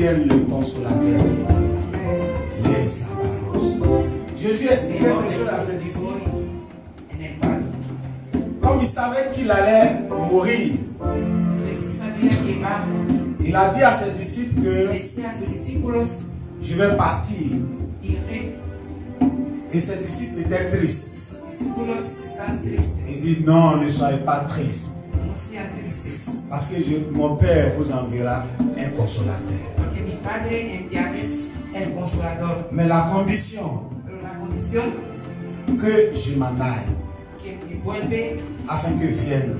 vienne le consolateur. Les Savaros. Jésus expliquait ces choses à ses disciples. Comme il savait qu'il allait mourir, il a dit à ses disciples que je vais partir. Et ses disciples étaient tristes. Il dit non, ne soyez pas tristes. Parce que mon Père vous enverra un consolateur. Mais la condition que je m'en aille, afin que vienne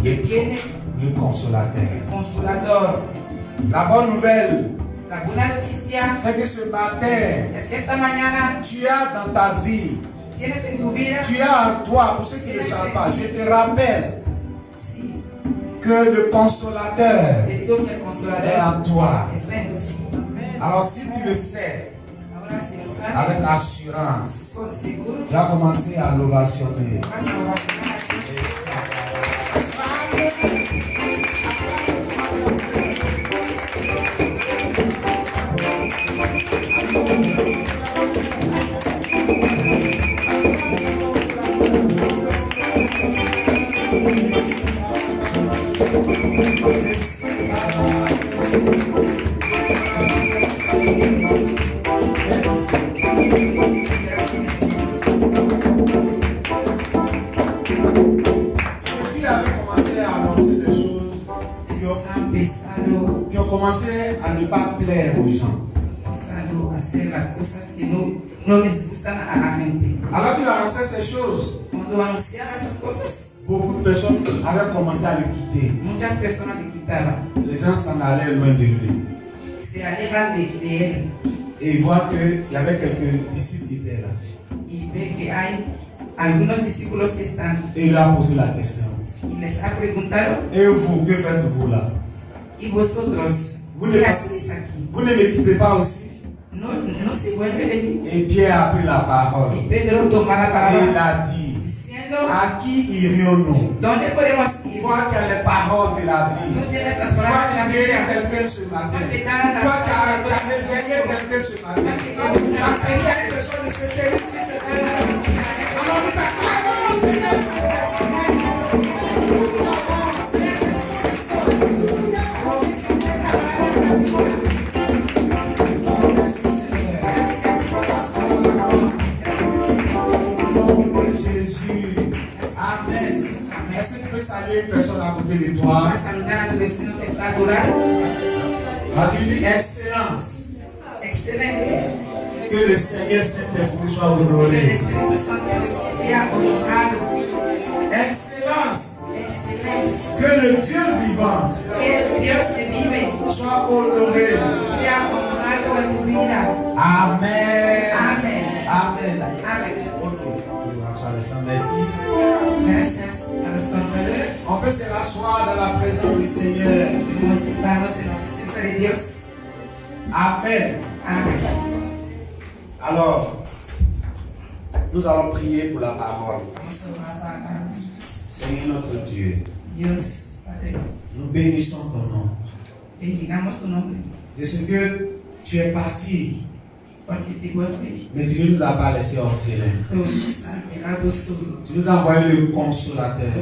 le consolateur. La bonne nouvelle, c'est que ce matin, tu as dans ta vie, tu as en toi, pour ceux qui ne le savent pas, je te rappelle que le consolateur est en toi. Alors si tu le sais, avec assurance, tu vas commencer à l'ovationner. Qui ont commencé à ne pas plaire aux gens. Alors qu'il annonçait ces choses, beaucoup de personnes avaient commencé à le quitter. Les gens s'en allaient loin de lui. Et ils voient qu'il y avait quelques disciples qui étaient là. Et il lui a posé la question. Et vous, que faites-vous là? Vous ne me quittez pas aussi? Et Pierre a pris la parole. Et il a dit, à qui irions-nous? Toi qui as les paroles de la vie. Toi qui as guéri quelqu'un ce matin. Toi qui as réveillé quelqu'un ce matin. Tu as payé quelque chose de ce terrain. Alors nous t'acclamons, Seigneur. Saluer une personne à côté de toi. Tu dis excellence. Que le Seigneur Saint-Esprit soit honoré. Excellence. Que le Dieu vivant soit honoré. Amen. Amen. Amen. Merci. On peut se rasseoir dans la présence du Seigneur. Amen. Amen. Alors, nous allons prier pour la parole. Seigneur notre Dieu, nous bénissons ton nom. De ce que tu es parti, mais tu ne nous as pas laissé orphelins. Tu nous as envoyé le consolateur.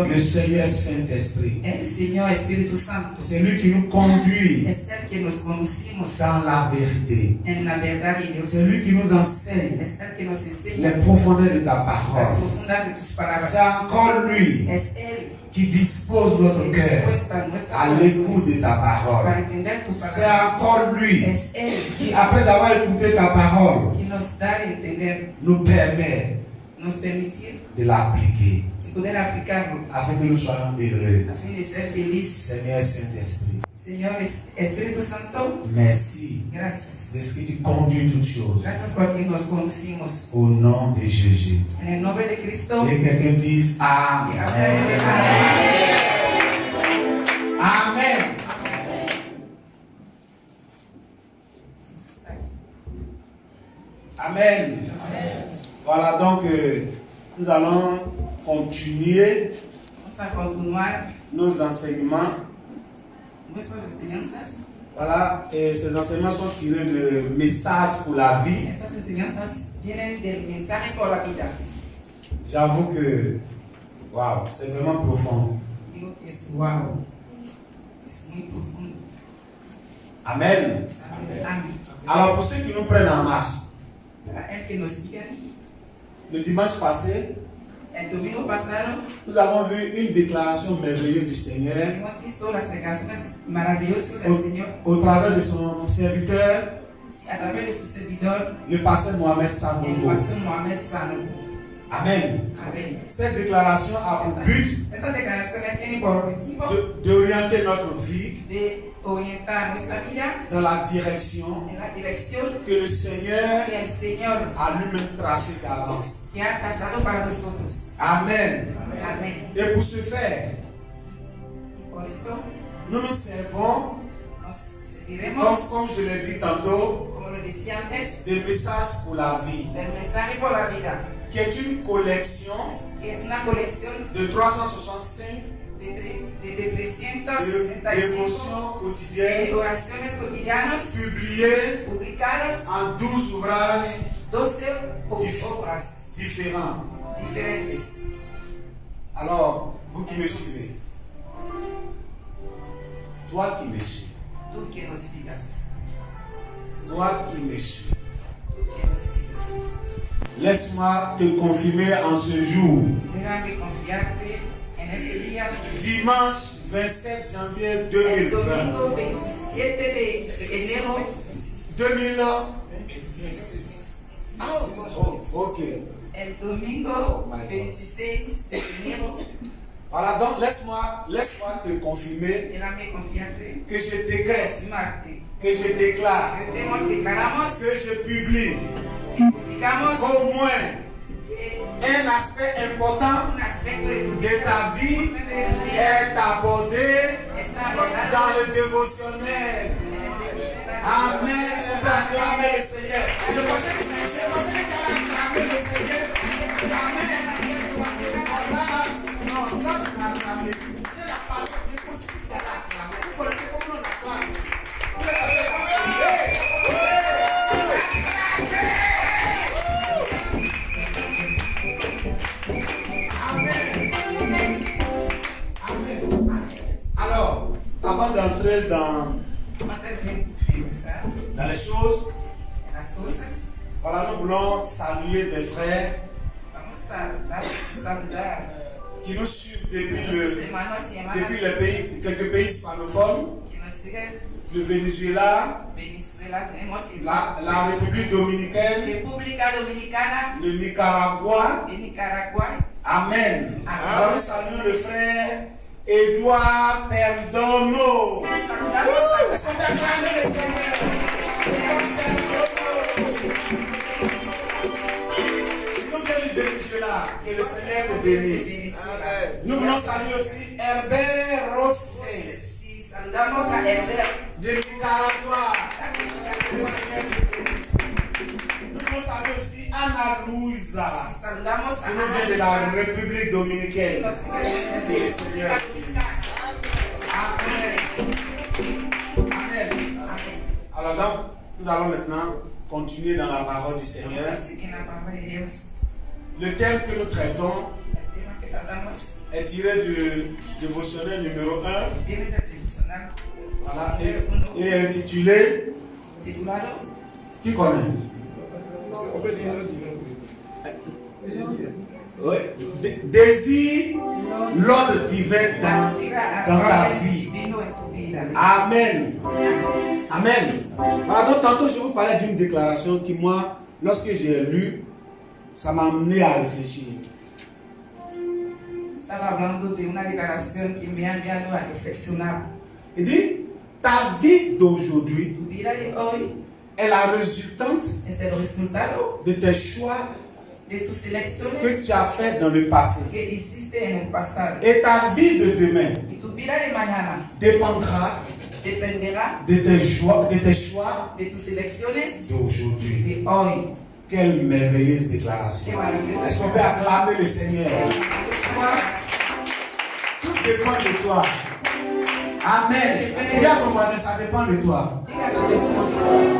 Le Seigneur Saint-Esprit. C'est lui qui nous conduit dans la vérité. C'est lui qui nous enseigne les profondeurs de ta parole. C'est encore lui qui dispose notre cœur à l'écoute de ta parole. C'est encore lui qui, après avoir écouté ta parole, nous permet de l'appliquer afin que nous soyons heureux. Seigneur Saint-Esprit, merci de ce que tu conduis toutes choses. Au nom de Jésus. Et quelqu'un dise Amen. Amen. Amen. Voilà donc nous allons continuer nos enseignements Voilà, et ces enseignements sont tirés de messages pour la vie. J'avoue que, waouh, c'est vraiment profond. Amen. Alors pour ceux qui nous prennent en marche, le dimanche passé, nous avons vu une déclaration merveilleuse du Seigneur au travers de son serviteur, le pasteur Mohamed Sanogo. Amen. Cette déclaration a pour but d'orienter notre vie dans la direction que le Seigneur a lui-même tracée d'avance. Amen. Et pour ce faire, nous nous servons, comme je l'ai dit tantôt, des messages pour la vie, qui est une collection de 365 dévotions quotidiennes publiées en 12 ouvrages différents. Alors, vous qui me suivez, toi qui me suis, toi qui me suis, laisse-moi te confirmer en ce jour, dimanche 27 janvier 2020. 2000. Ok. El domingo 26 de enero. Voilà, donc laisse-moi te confirmer que je décrète, que je déclare, que je publie au moins un aspect important de ta vie est abordé dans le dévotionnel. Amen. On va acclamer le Seigneur. Je pensais que tu allais acclamer le Seigneur. Amen. Non, ça tu m'as acclamé. C'est la parole. Je pense que tu allais acclamer. Vous connaissez comment on acclame ici. Alors, avant d'entrer dans les choses, voilà, nous voulons saluer des frères qui nous suivent depuis quelques pays hispanophones, le Venezuela, la République dominicaine, le Nicaragua. Amen. Alors nous saluons le frère Edouard Perdomo. Est-ce qu'on peut acclamer le Seigneur? Nous venons du Venezuela, que le Seigneur te bénisse. Nous voulons saluer aussi Herbert Rosses. De Nicaragua. Le Seigneur te bénisse. Nous voulons saluer aussi Ana Luisa, qui nous vient de la République dominicaine. Que le Seigneur te bénisse. Amen. Amen. Alors donc, nous allons maintenant continuer dans la parole du Seigneur. Le thème que nous traitons est tiré du dévotionnel numéro 1. Voilà, et intitulé. Qui connaît? Oui. Désire l'ordre divin dans ta vie. Amen. Amen. Alors, donc, tantôt, je vous parlais d'une déclaration qui, moi, lorsque j'ai lu, ça m'a amené à réfléchir. Il dit, ta vie d'aujourd'hui est la résultante de tes choix que tu as fait dans le passé. Et ta vie de demain dépendra de tes choix d'aujourd'hui. Quelle merveilleuse déclaration. Est-ce qu'on peut acclamer le Seigneur? Tout dépend de toi. Amen. Dis à ton voisin, ça dépend de toi.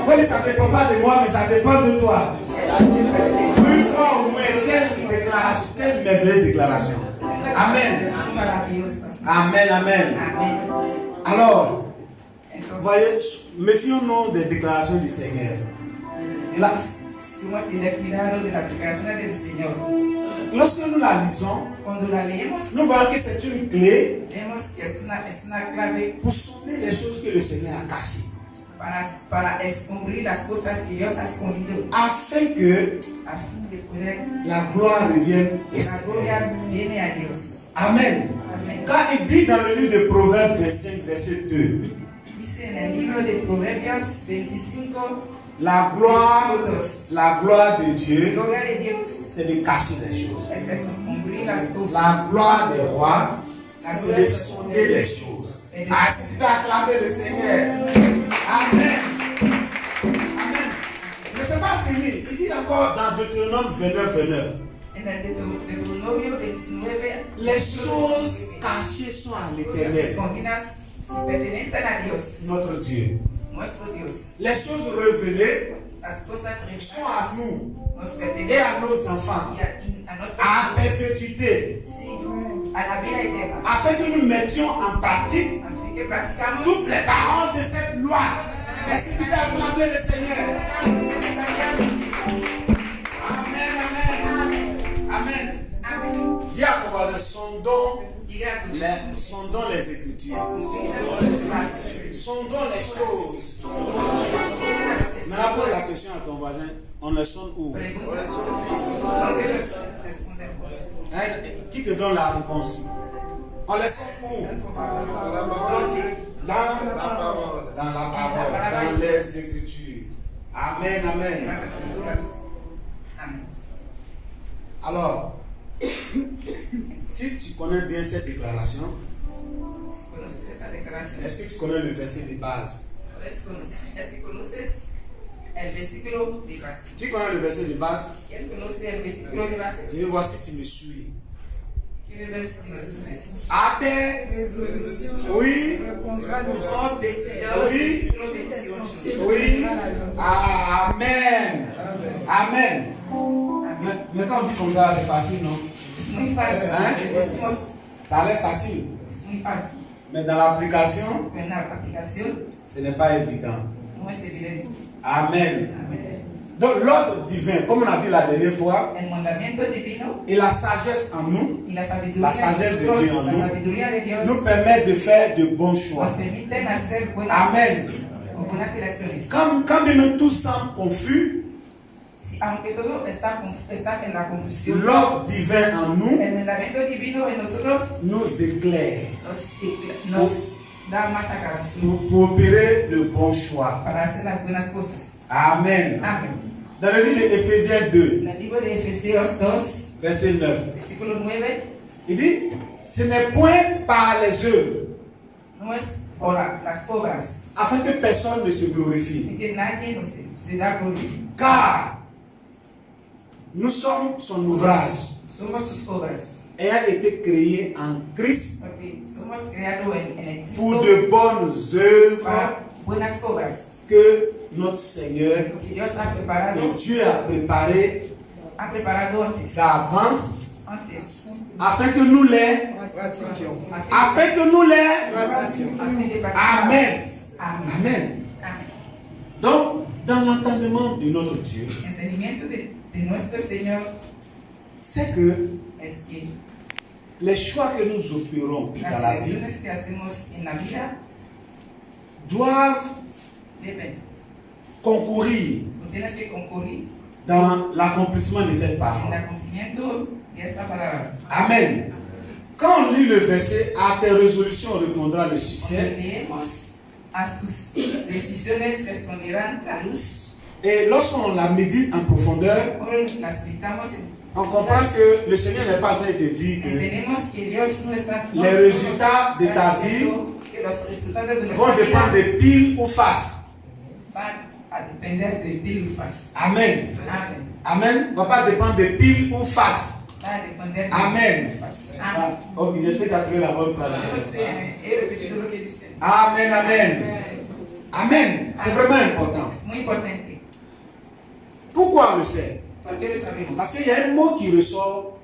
Faut dire, ça ne dépend pas de moi, mais ça dépend de toi. Une fois au moins, quelle merveilleuse déclaration. Amen. Amen, amen. Alors, voyez, méfions-nous des déclarations du Seigneur. Lorsque nous la lisons, nous voyons que c'est une clé pour sauver les choses que le Seigneur a cachées. Para descubrir las cosas que Dios ha escondido. Afin que la gloire revienne a Dios. Amen. Quand il dit dans le livre de Proverbes 25, verset 2, dice en el libro de Proverbios 25, la gloire de Dieu, c'est de cacher les choses. La gloire des rois, c'est de sonder les choses. Ah, c'est de acclamer le Seigneur. Amen. Amen. Mais c'est pas fini. Il dit encore dans Deutéronome 29, 29. Les choses cachées sont à l'Éternel, notre Dieu. Les choses révélées sont à nous et à nos enfants, à perpétuité, afin que nous mettions en pratique toutes les paroles de cette loi. Est-ce que tu peux acclamer le Seigneur? Amen, amen. Amen. Dis à ton voisin, sondons les Écritures. Sondons les choses. Maintenant, pose la question à ton voisin, on les sonde où? Qui te donne la réponse? On les sonde où? Dans la parole, dans les Écritures. Amen, amen. Alors, si tu connais bien cette déclaration, est-ce que tu connais le verset de base? Tu connais le verset de base? Je vais voir si tu me suis. À tes résolutions, oui, oui, amen, amen. Mais quand on dit comme ça, c'est facile, non? Hein? Ça a l'air facile. Mais dans l'application, ce n'est pas évident. Amen. Donc l'ordre divin, comme on a dit la dernière fois, et la sagesse en nous, la sagesse de Dieu en nous, nous permet de faire de bons choix. Amen. Quand même tout semble confus, l'ordre divin en nous nous éclaire pour opérer le bon choix. Amen. Dans le livre d'Éphésiens 2, verset 9, il dit, ce n'est point par les œuvres, afin que personne ne se glorifie. Car nous sommes son ouvrage, ayant été créés en Christ pour de bonnes œuvres que notre Seigneur, que Dieu a préparé d'avance, afin que nous les Amen. Amen. Donc, dans l'entendement de notre Dieu, c'est que les choix que nous opérons dans la vie doivent concourir dans l'accomplissement de cette parole. Amen. Quand on lit le verset, à tes résolutions répondra le succès. Et lorsqu'on la médite en profondeur, on comprend que le Seigneur n'est pas en train de te dire que les résultats de ta vie vont dépendre de pile ou face. Amen. Amen. Ne va pas dépendre de pile ou face. Amen. Amen. Ok, j'espère que tu as trouvé la bonne traduction. Es repetido lo que dice. Amen, amen. Amen. C'est vraiment important. Es muy importante. Pourquoi on le sait? ¿Por qué lo sabemos? Parce qu'il y a un mot qui ressort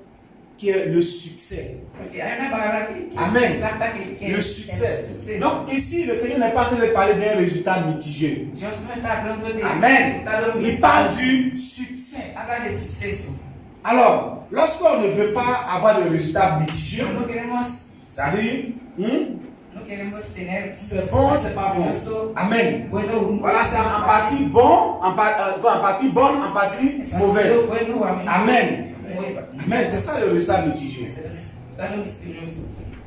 qui est le succès. Porque hay una palabra que Amen. exacta que Le es succès. el suceso. Donc ici, le Seigneur n'est pas en train de parler d'un résultat mitigé. Dios no está hablando de Amen. resultados Il parle mixtos. du succès. Habla de suceso. Alors, lorsqu'on ne veut pas avoir de résultats mitigés, No queremos, c'est-à-dire, no queremos tener c'est bon, c'est pas bon. Amen. Bueno, Voilà, c'est en partie bon, en partie bonne, en partie mauvaise. Bueno, Amen. Muy- Amen, c'est ça le résultat mitigé. Es el resultado misterioso.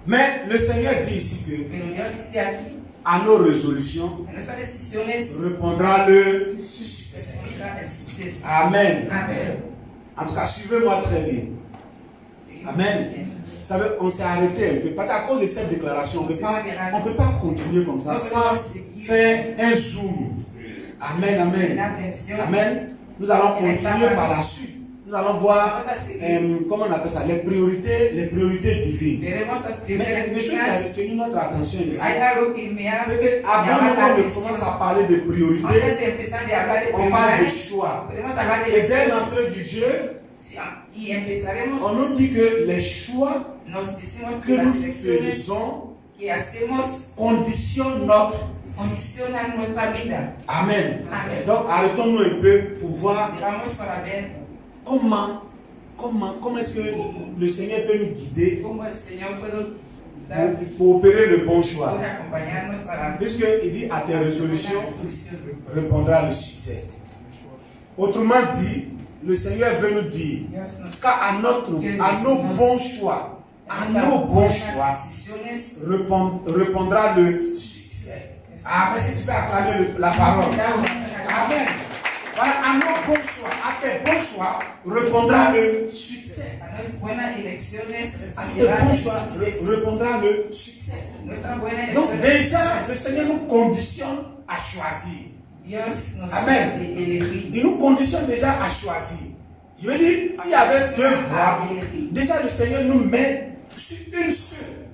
Mais le Seigneur dit ici que Pero Dios dice aquí, à nos résolutions en nuestras decisiones répondra le succès. encuentra el suceso. Amen. Amén. En tout cas, suivez-moi très bien. Sí. Amen. Vous savez, on s'est arrêté un peu parce qu'à cause de cette déclaration, on ne peut pas continuer comme ça sans faire un zoom. Amen, amen. Amen. Nous allons continuer par la suite. Nous allons voir, comment on appelle ça, les priorités divines. Veremos las Mais il y a primeras quelque chose qui a divinas. retenu notre attention ici. Hay algo que me ha C'est qu'avant llamado la qu'on ne atención. commence à parler de priorités, Antes de empezar a hablar de on parle de prioridades, choix. podemos hablar de Et dès elecciones. l'entrée du jeu, Y empezaremos, on nous dit que les choix nos decimos que que nous las elecciones faisons que hacemos conditionnent notre. condicionan nuestra vida. Amen. Amen. Donc arrêtons-nous un peu pour voir Digamos para ver comment est-ce que le Seigneur peut nous guider cómo el Señor puede dar, pour opérer le bon choix. puede acompañarnos para Puisqu'il dit à tes résolutions resolución. répondra le succès. Autrement dit, le Seigneur veut nous dire Dios nos qu'à nos bons choix, à nos bons choix, decisiones. répondra le succès. Après, si tu peux acclamer la parole. Amen. Voilà, à nos bons choix, à tes bons choix, répondra le succès. A nuestras buenas elecciones À tes responderá bons el choix, suceso. répondra le succès. Nuestra buena Donc elección. déjà, le Seigneur nous conditionne à choisir. Dios nos Amen. ha elegido. Il nous conditionne déjà à choisir. Je veux dire, s'il y avait deux voies, déjà le Seigneur nous met sur une seule.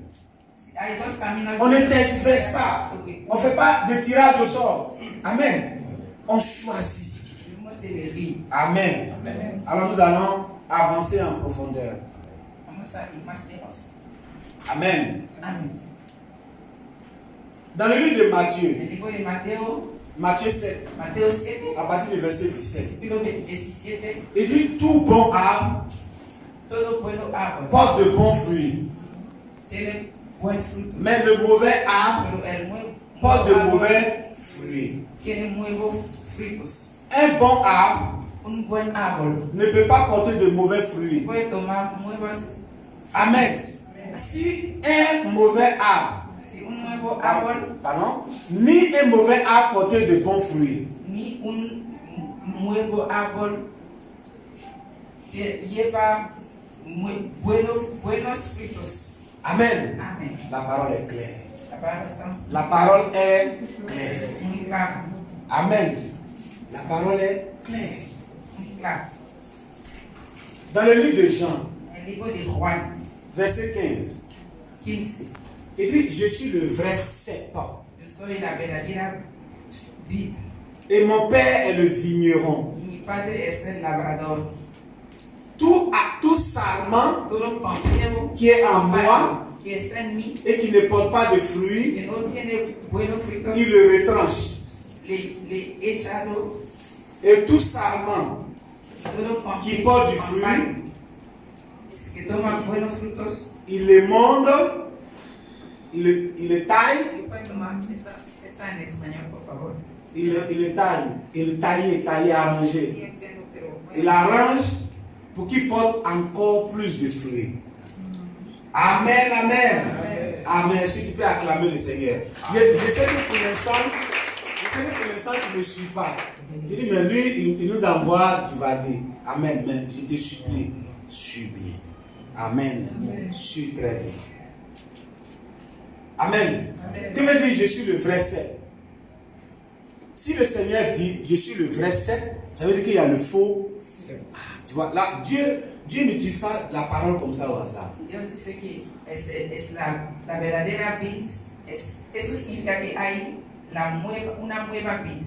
Hay dos caminos. On ne tergiverse pas. On ne fait pas de tirage au sort. Amen. On choisit. Hemos elegido. Amen. Amen. Alors nous allons avancer en profondeur. Vamos a ir más lejos. Amen. Amén. Dans le livre de Matthieu, El libro de Mateo, Matthieu 7, Mateo 7, à partir du verset 17, versículo 17, il dit tout bon arbre todo bueno árbol porte de bons fruits, tiene buen fruto, mais le mauvais arbre pero el porte de árbol mauvais fruits. tiene nuevos frutos. Un bon arbre Un buen árbol ne peut pas porter de mauvais fruits. puede tomar nuevos Amen. Si un mauvais arbre, Si un nuevo árbol pardon, ni un mauvais arbre porter de bons fruits, ni un nuevo árbol lleva buenos frutos. Amen. Amén. La parole est claire. La palabra está La parole est claire. muy clara, Amen. La parole est claire. muy clara. Dans le livre de Jean, El libro de Juan verset 15, 15. il dit, je suis le vrai cep Yo soy la verdadera vid et mon père est le vigneron. y mi padre es el labrador. Tout sarment Todo pampero qui est en moi que está en mí, et qui ne porte pas de fruits, que no tiene buenos frutos, il le retranche. le he echado. Et tout sarment Todo pampero qui porte du fruit, que toma buenos frutos. il les monde, il le taille, ¿Me pueden tomar esta en español, por favor? il le taille, il taille, arranger. Sí entiendo, pero bueno. Il arrange pour qu'il porte encore plus de fruits. Amen, amen. Amen. Est-ce que tu peux acclamer le Seigneur? Je sais que pour l'instant, tu ne me suis pas. Tu dis, mais lui, il nous envoie divaguer. Amen. Mais je te supplie, suis bien. Amen. Suis très bien. Amen. Que veut dire je suis le vrai cep? Si le Seigneur dit je suis le vrai cep, ça veut dire qu'il y a le faux. Tu vois, là, Dieu, Dieu n'utilise pas la parole comme ça au hasard. Dios dice que es la verdadera vid. Eso significa que hay una nueva vid.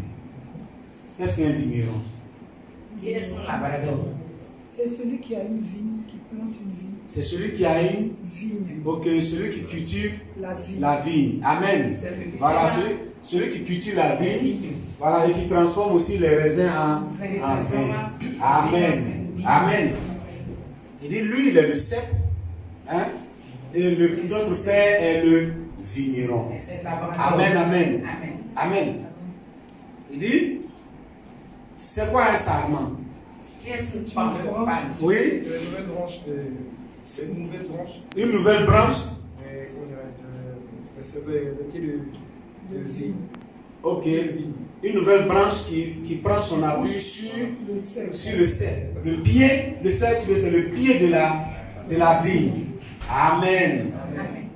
Qu'est-ce qu'un vigneron? ¿Qué es un labrador? C'est celui qui a une vigne, qui plante une vigne. C'est celui qui a une Vigne. Ok, celui qui cultive La vigne. la vigne. Amen. Voilà, celui qui cultive la vigne, voilà, et qui transforme aussi les raisins en vin. Amen. Amen. Il dit, lui, il est le cep, hein, et notre Père est le vigneron. Amen, amen. Amen. Il dit, c'est quoi un sarment? Qu'est-ce que tu Oui. C'est une nouvelle branche. C'est une nouvelle branche. Une nouvelle branche. C'est le pied de vigne. Ok. Une nouvelle branche qui prend son appui sur le cep. Le pied, le cep, c'est le pied de la vigne. Amen.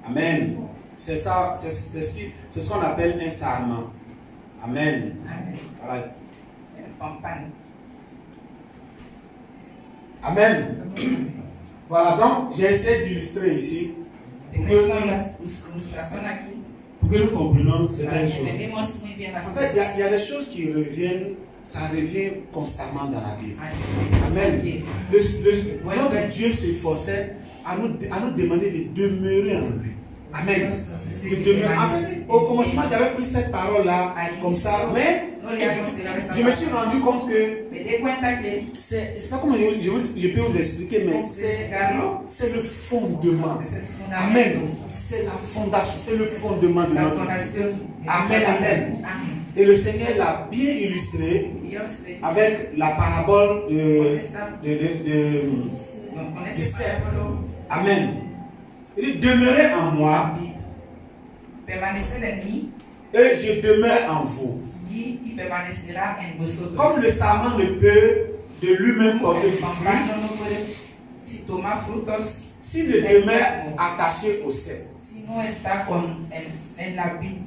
Amen. C'est ça, c'est ce qu'on appelle un sarment. Amen. Voilà. Amen. Voilà, donc j'ai essayé d'illustrer ici pour que nous comprenions certaines choses. En fait, il y a des choses qui reviennent, ça revient constamment dans la Bible. Amen. Notre Dieu s'efforçait à nous demander de demeurer en lui. Amen. En fait, au commencement, j'avais pris cette parole-là comme ça, mais je me suis rendu compte que c'est pas comment je peux vous expliquer, mais c'est le fondement. Amen. C'est la fondation, c'est le fondement de notre vie. Amen, amen. Et le Seigneur l'a bien illustré avec la parabole du cerf. Amen. Il dit, demeurez en moi et je demeure en vous. Comme le sarment ne peut de lui-même porter du fruit, s'il ne demeure attaché au cep,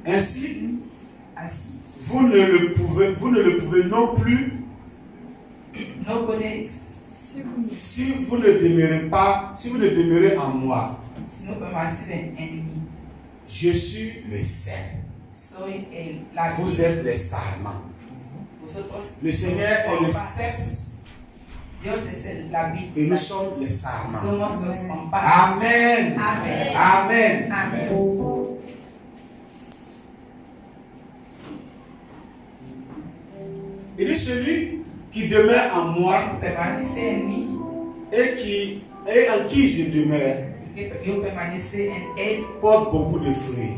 ainsi vous ne le pouvez non plus si vous ne demeurez en moi. Je suis le cep. Vous êtes les sarments. Le Seigneur est le cep. Et nous sommes les sarments. Amen. Amen. Il dit celui qui demeure en moi et en qui je demeure porte beaucoup de fruits.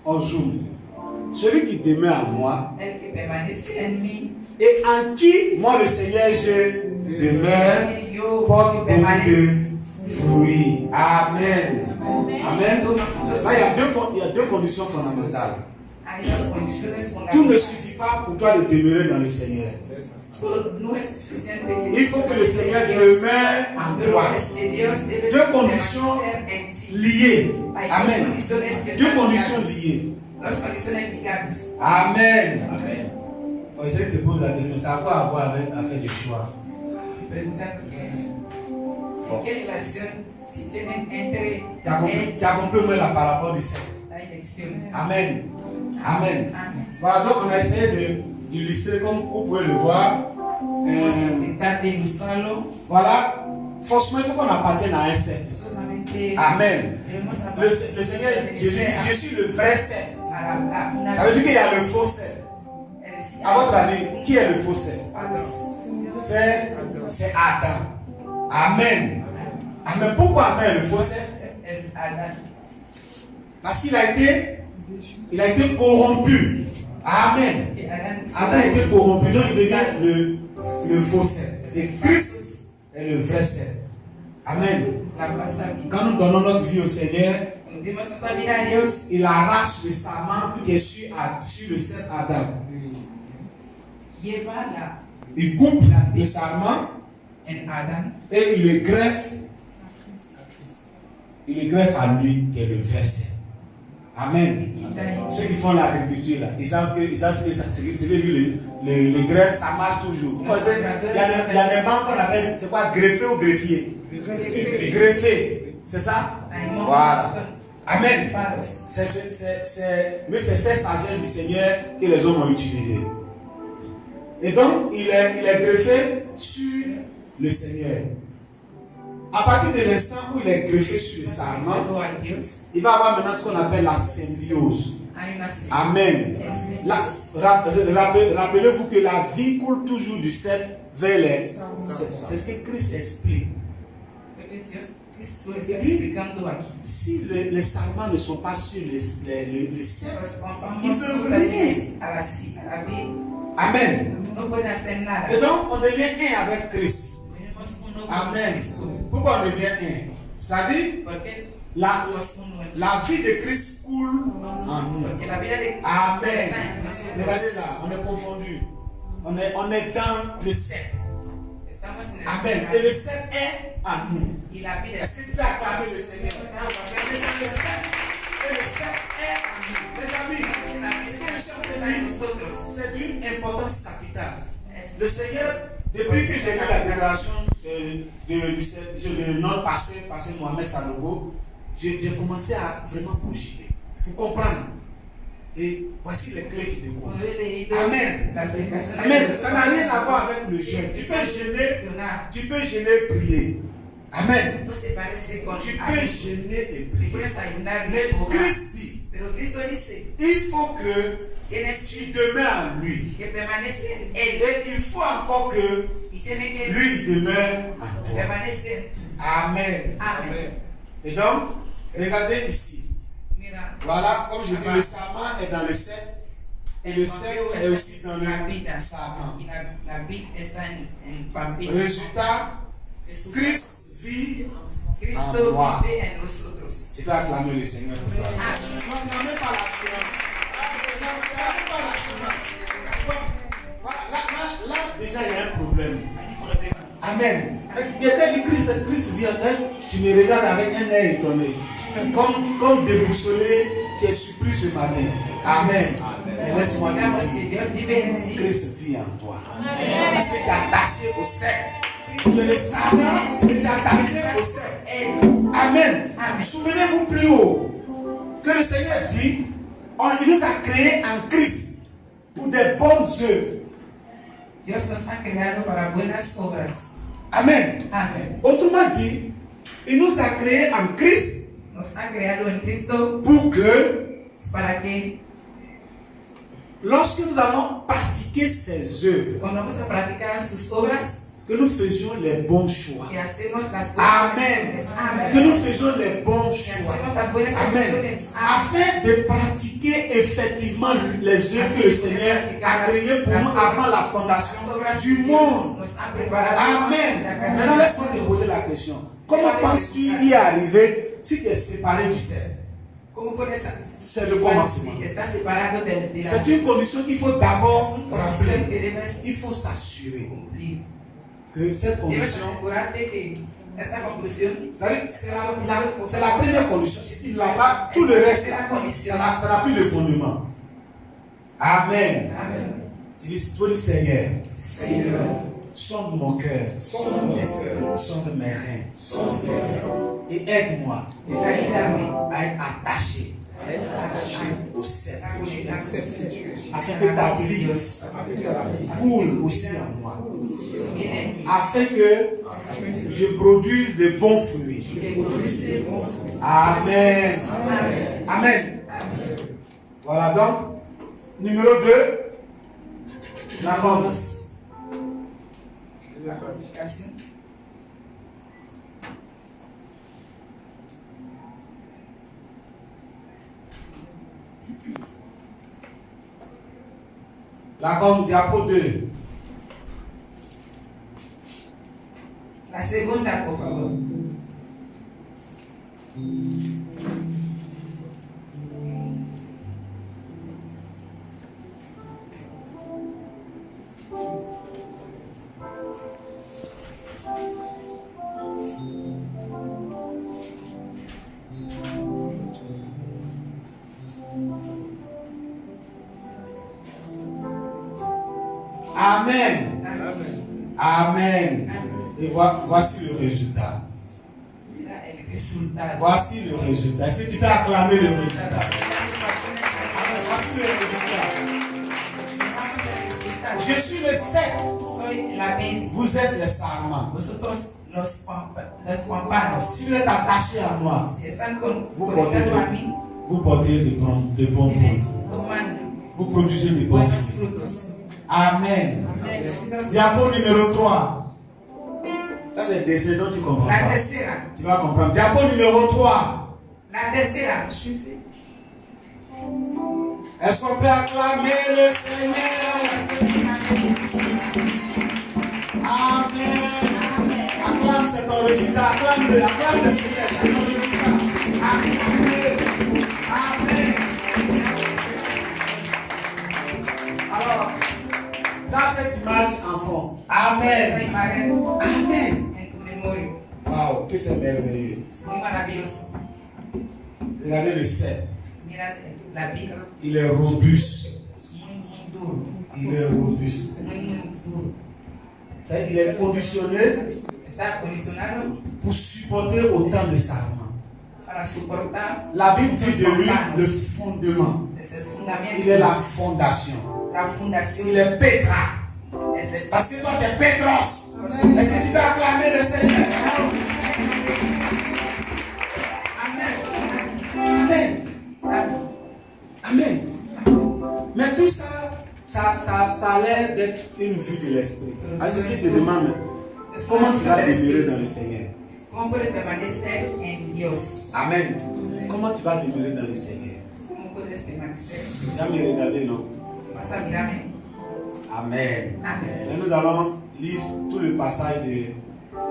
On zoome. Celui qui demeure en moi et en qui moi le Seigneur je demeure porte beaucoup de fruits. Amen. Amen. Là, il y a deux conditions fondamentales. Tout ne suffit pas pour toi de demeurer dans le Seigneur. Il faut que le Seigneur demeure en toi. Deux conditions liées. Amen. Deux conditions liées. Amen. Je sais que tu poses la question, mais ça a quoi à voir avec affaire de choix? Tu as compris au moins la parabole du cerf. Amen. Amen. Voilà, donc on a essayé d'illustrer comme vous pouvez le voir. Voilà, forcément il faut qu'on appartienne à un cerf. Amen. Le Seigneur Jésus, je suis le vrai cerf. Ça veut dire qu'il y a le faux cerf. À votre avis, qui est le faux cerf? C'est Adam. Amen. Amen. Pourquoi Adam est le faux cerf? Parce qu'il a été corrompu. Amen. Adam a été corrompu, donc il devient le faux cerf. Et Christ est le vrai cerf. Amen. Quand nous donnons notre vie au Seigneur, il arrache le sarment qui est sur le cerf Adam. Il coupe le sarment et il le greffe. Il le greffe à lui qui est le vrai cerf. Amen. Ceux qui font l'agriculture, là, ils savent que les greffes, ça marche toujours. Vous connaissez, il y a des banques qu'on appelle, c'est quoi, greffé ou greffier? Greffé. C'est ça? Voilà. Amen. C'est cette sagesse du Seigneur que les hommes ont utilisée. Et donc, il est greffé sur le Seigneur. À partir de l'instant où il est greffé sur le sarment, il va avoir maintenant ce qu'on appelle la symbiose. Amen. Rappelez-vous que la vie coule toujours du cep vers les. C'est ce que Christ explique. Si les sarments ne sont pas sur le cep, ils ne peuvent rien. Amen. Et donc, on devient un avec Christ. Amen. Pourquoi on devient un? C'est-à-dire, la vie de Christ coule en nous. Amen. Regardez là, on est confondu. On est dans le cep. Amen. Et le cep est en nous. Est-ce que tu peux acclamer le Seigneur? On est dans le cep. Et le cep est en nous. Les amis, c'est d'une importance capitale. Le Seigneur, depuis que j'ai vu la déclaration de notre pasteur Mohamed Sanogo, j'ai commencé à vraiment cogiter pour comprendre. Et voici les clés qui découlent. Amen. Amen. Ça n'a rien à voir avec le jeûne. Tu peux gêner, prier. Amen. Tu peux gêner et prier. Mais Christ dit, il faut que tu demeures en lui. Et il faut encore que lui demeure en toi. Amen. Amen. Et donc, regardez ici. Voilà, comme je dis, le sarment est dans le cep. Et le cep est aussi dans le sarment. Résultat, Christ vit en moi. Tu peux acclamer le Seigneur pour ça. Non, même pas l'assurance. Là, déjà, il y a un problème. Amen. Quelqu'un dit Christ vit en tel, tu me regardes avec un œil étonné. Comme déboussolé, tu es surpris ce matin. Amen. Et laisse-moi te dire, Christ vit en toi. Parce que tu es attaché au cep. Tu le savais, tu es attaché au cep. Amen. Souvenez-vous plus haut que le Seigneur dit, il nous a créés en Christ pour des bonnes œuvres. Dios nos ha creado para buenas obras. Amen. Amen. Autrement dit, il nous a créés en Christ. Nos ha creado en Cristo para que lorsque nous allons pratiquer ses œuvres, cuando vamos a practicar sus obras, que nous faisions les bons choix. que hacemos las buenas Amen. Amen. Que nous faisions les bons Que choix. hacemos las buenas Amen. acciones. Afin de pratiquer effectivement les œuvres que le Seigneur a créées pour nous avant la fondation du monde. Amen. Maintenant, laisse-moi te poser la question. Comment penses-tu y arriver si tu es séparé du ciel? C'est le commencement. C'est une condition qu'il faut d'abord remplir. Il faut s'assurer que cette condition, c'est la première condition. Si tu ne l'as pas, tout le reste, ça n'a plus de fondement. Amen. Tu dis, Seigneur, sonde mon cœur, sonde mes reins, et aide-moi à être attaché au cep, afin que ta vie coule aussi en moi, afin que je produise de bons fruits. Amen. Amen. Voilà donc, numéro 2, la commence. La com diapo 2. La segunda, por favor. Amen. Amen. Amen. Et voici le résultat. Voici le résultat. Est-ce que tu peux acclamer le résultat? Voici le résultat. Je suis le sec. Vous êtes les sarments. Si vous êtes attachés à moi, vous portez de bons fruits. Vous produisez de bons fruits. Amen. Diapo numéro 3. Ça c'est le décès dont tu comprends pas. Tu vas comprendre. Diapo numéro 3. La tercera. Est-ce qu'on peut acclamer le Seigneur? Amen. Acclame, c'est ton résultat. Acclame le Seigneur, c'est ton résultat. Amen. Amen. Alors, dans cette image en fond. Amen. Amen. Waouh, que c'est merveilleux. Regardez le sel. Il est robuste. Il est robuste. Il est conditionné pour supporter autant de sarments. La Bible dit de lui le fondement. Il est la fondation. Il est Petra. Parce que toi tu es Petros. Est-ce que tu peux acclamer le Seigneur? Amen. Amen. Mais tout ça a l'air d'être une vue de l'esprit. Parce que si je te demande, comment tu vas demeurer dans le Seigneur? Amen. Comment tu vas demeurer dans le Seigneur? Jamais regarder, non? Amen. Et nous allons lire tout le passage de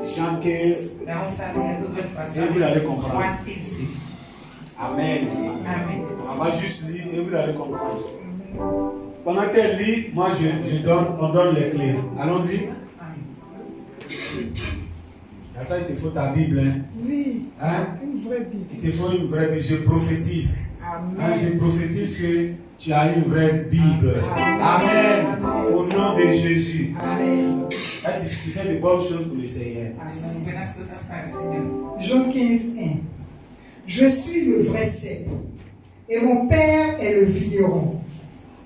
Jean 15. Et vous allez comprendre. Amen. On va juste lire et vous allez comprendre. Pendant qu'elle lit, moi on donne les clés. Allons-y. Attends, il te faut ta Bible. Hein? Oui. Hein? Une vraie Bible. Il te faut une vraie Bible. Je prophétise. Amen. Hein, je prophétise que tu as une vraie Bible. Amen. Au nom de Jésus. Amen. Là, tu fais de bonnes choses pour le Seigneur. Jean 15, 1. Je suis le vrai cep, et mon Père est le vigneron.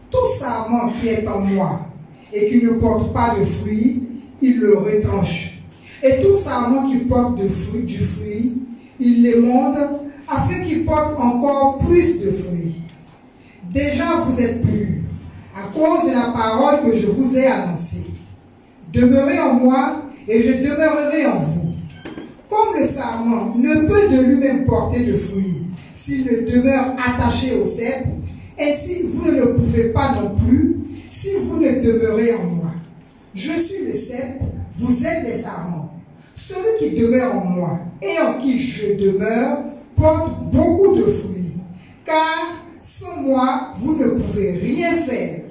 Tout sarment qui est en moi et qui ne porte pas de fruits, il le retranche. Et tout sarment qui porte du fruit, il l'émonde afin qu'il porte encore plus de fruits. Déjà vous êtes purs à cause de la parole que je vous ai annoncée. Demeurez en moi et je demeurerai en vous. Comme le sarment ne peut de lui-même porter de fruits s'il ne demeure attaché au cep, ainsi vous ne le pouvez pas non plus si vous ne demeurez en moi. Je suis le cep, vous êtes les sarments. Celui qui demeure en moi et en qui je demeure porte beaucoup de fruits, car sans moi vous ne pouvez rien faire.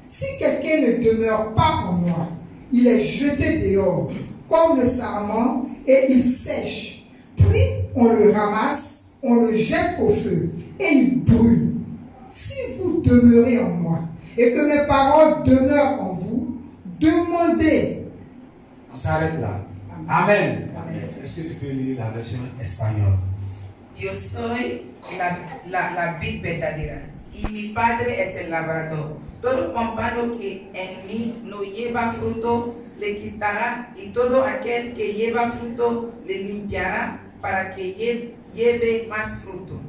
Si quelqu'un ne demeure pas en moi, il est jeté dehors comme le sarment et il sèche. Puis on le ramasse, on le jette au feu et il brûle. Si vous demeurez en moi et que mes paroles demeurent en vous, demandez. On s'arrête là. Amen. Amen. Est-ce que tu peux lire la version espagnole? Yo soy la vid verdadera y mi padre es el labrador. Todo pámpano que en mí no lleva fruto le quitará, y todo aquel que lleva fruto le limpiará para que lleve más fruto.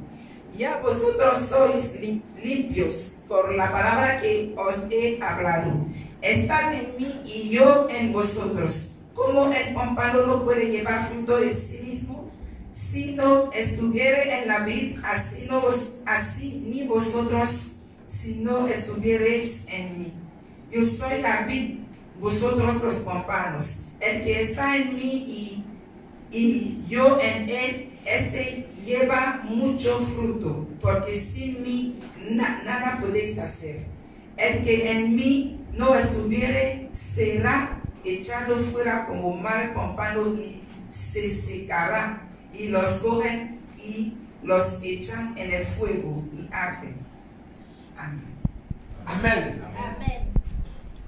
Ya vosotros sois limpios por la palabra que os he hablado. Estad en mí y yo en vosotros. Como el pámpano no puede llevar fruto de sí mismo si no estuviere en la vid, así ni vosotros si no estuviereis en mí. Yo soy la vid, vosotros los pámpanos. El que está en mí y yo en él, este lleva mucho fruto, porque sin mí nada podéis hacer. El que en mí no estuviere será echado fuera como mal pámpano y se secará, y los cogen y los echan en el fuego y arden. Amen. Amen. Amen.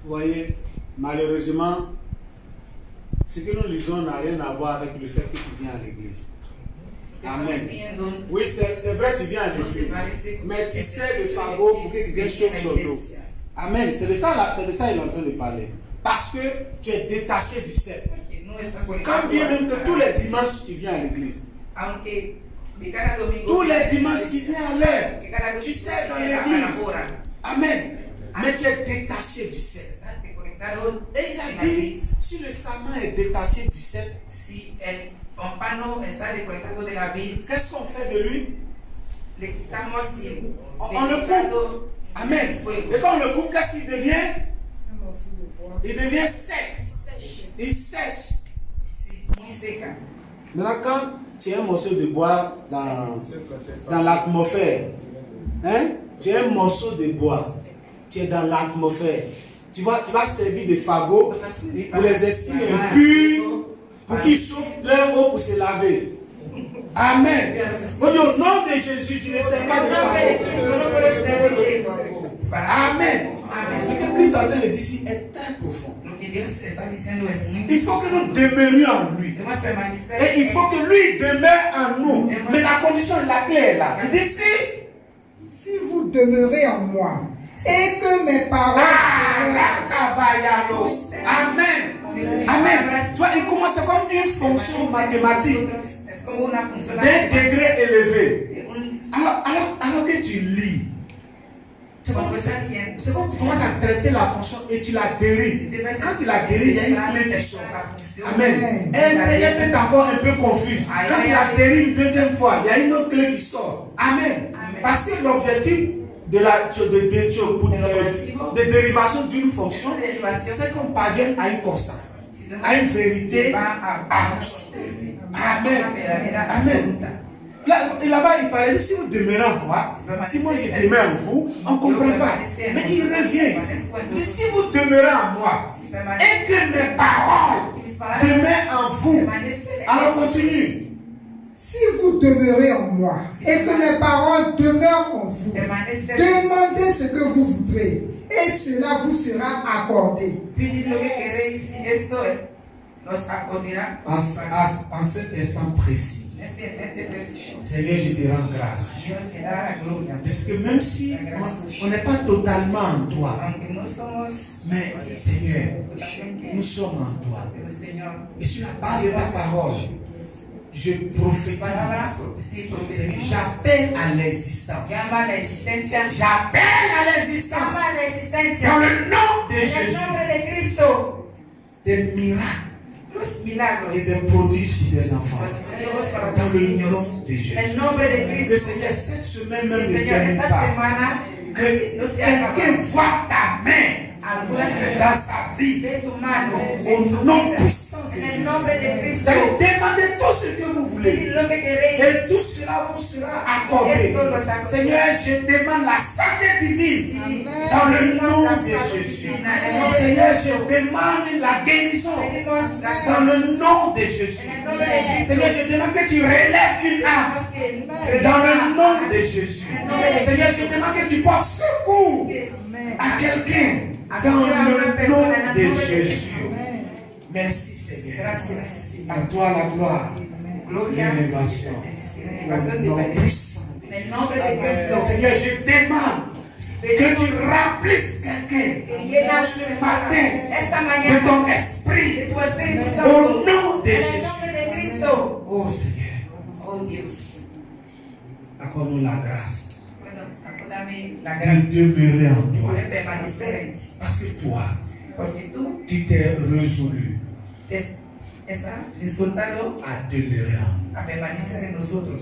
Vous voyez, malheureusement, ce que nous lisons n'a rien à voir avec le fait que tu viens à l'église. Amen. Oui, c'est vrai, tu viens à l'église. Mais tu sais le fardeau pour que quelqu'un chauffe son dos. Amen. C'est de ça qu'il est en train de parler. Parce que tu es détaché du ciel. Quand bien même que tous les dimanches tu viens à l'église. Tous les dimanches tu viens à l'heure. Tu sais dans l'église. Amen. Mais tu es détaché du ciel. Et il a dit, si le serment est détaché du ciel, qu'est-ce qu'on fait de lui? On le coupe. Amen. Et quand on le coupe, qu'est-ce qu'il devient? Il devient sec. Il sèche. Maintenant, quand tu as un morceau de bois dans l'atmosphère, hein? Tu as un morceau de bois, tu es dans l'atmosphère. Tu vas servir de fagot pour les esprits impurs, pour qu'ils souffrent leur eau pour se laver. Amen. Au nom de Jésus, tu ne sers pas de fagot. Amen. Ce que Christ est en train de dire ici est très profond. Il faut que nous demeurions en lui. Et il faut que lui demeure en nous. Mais la condition, la clé est là. Il dit si vous demeurez en moi et que mes paroles... Amen. Amen. Toi, il commence comme une fonction mathématique d'un degré élevé. Alors que tu lis, c'est comme tu commences à traiter la fonction et tu la dérives. Quand tu la dérives, il y a une clé qui sort. Amen. Elle est encore un peu confuse. Quand tu la dérives une deuxième fois, il y a une autre clé qui sort. Amen. Parce que l'objectif de dérivation d'une fonction, c'est qu'on parvienne à une constante, à une vérité absolue. Amen. Amen. Là-bas, il parlait, si vous demeurez en moi, si moi je demeure en vous, on ne comprend pas. Mais il revient ici. Mais si vous demeurez en moi, et que mes paroles demeurent en vous, alors continue. Si vous demeurez en moi, et que mes paroles demeurent en vous, demandez ce que vous voudrez, et cela vous sera accordé. En cet instant précis, Seigneur, je te rends grâce. Parce que même si on n'est pas totalement en toi, mais Seigneur, nous sommes en toi. Et sur la base de ta parole, je prophétise. J'appelle à l'existence. J'appelle à l'existence. Dans le nom de Jésus. Des miracles. Et des prodiges pour des enfants. Dans le nom de Jésus. Que Seigneur, cette semaine même ne termine pas. Que quelqu'un voit ta main dans sa vie. Au nom puissant de Jésus. Demandez tout ce que vous voulez. Et tout cela vous sera accordé. Seigneur, je demande la santé divine. Dans le nom de Jésus. Seigneur, je demande la guérison. Dans le nom de Jésus. Seigneur, je demande que tu relèves une âme. Dans le nom de Jésus. Seigneur, je demande que tu portes secours à quelqu'un. Dans le nom de Jésus. Merci Seigneur. À toi la gloire. L'élévation. Au nom puissant. Seigneur, je demande que tu remplisses quelqu'un ce matin de ton esprit. Au nom de Jésus. Oh Seigneur. Accorde-nous la grâce de demeurer en toi. Parce que toi, tu t'es résolu à demeurer en nous.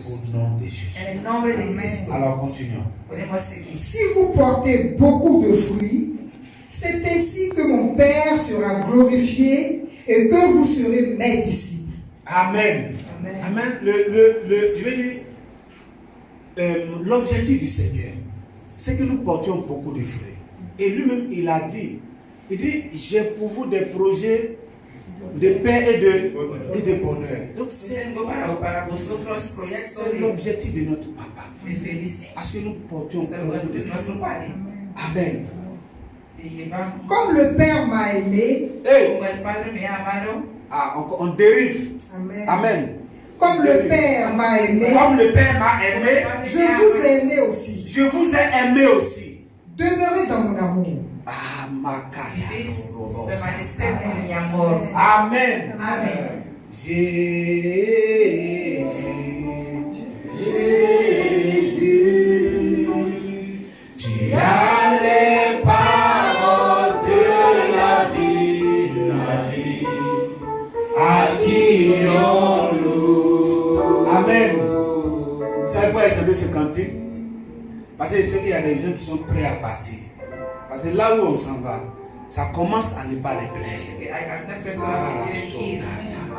Au nom de Jésus. Alors continuons. Si vous portez beaucoup de fruits, c'est ainsi que mon Père sera glorifié et que vous serez mes disciples. Amen. Amen. Je vais dire, l'objectif du Seigneur, c'est que nous portions beaucoup de fruits. Et lui-même, il a dit, j'ai pour vous des projets de paix et de bonheur. Donc c'est l'objectif de notre papa. Parce que nous portions beaucoup de fruits. Amen. Comme le Père m'a aimé. Hey. como el Padre me ha amado, On dérive. Amen. Amen. Comme le Père m'a aimé, Comme le Père m'a aimé, je vous ai aimé aussi. je vous ai aimé aussi. Demeurez dans mon amour. Ah, ma vivéis, carrière. permaneced en mi amor. Amen. Amén. Jésus, tu as les paroles de la vie, à qui irons-nous? Amen. Vous savez pourquoi j'ai chanté ce cantique? Parce que je sais qu'il y a des gens qui sont prêts à partir. Parce que là où on s'en va, ça commence à ne pas les plaire. Hay algunas personas que quieren ir.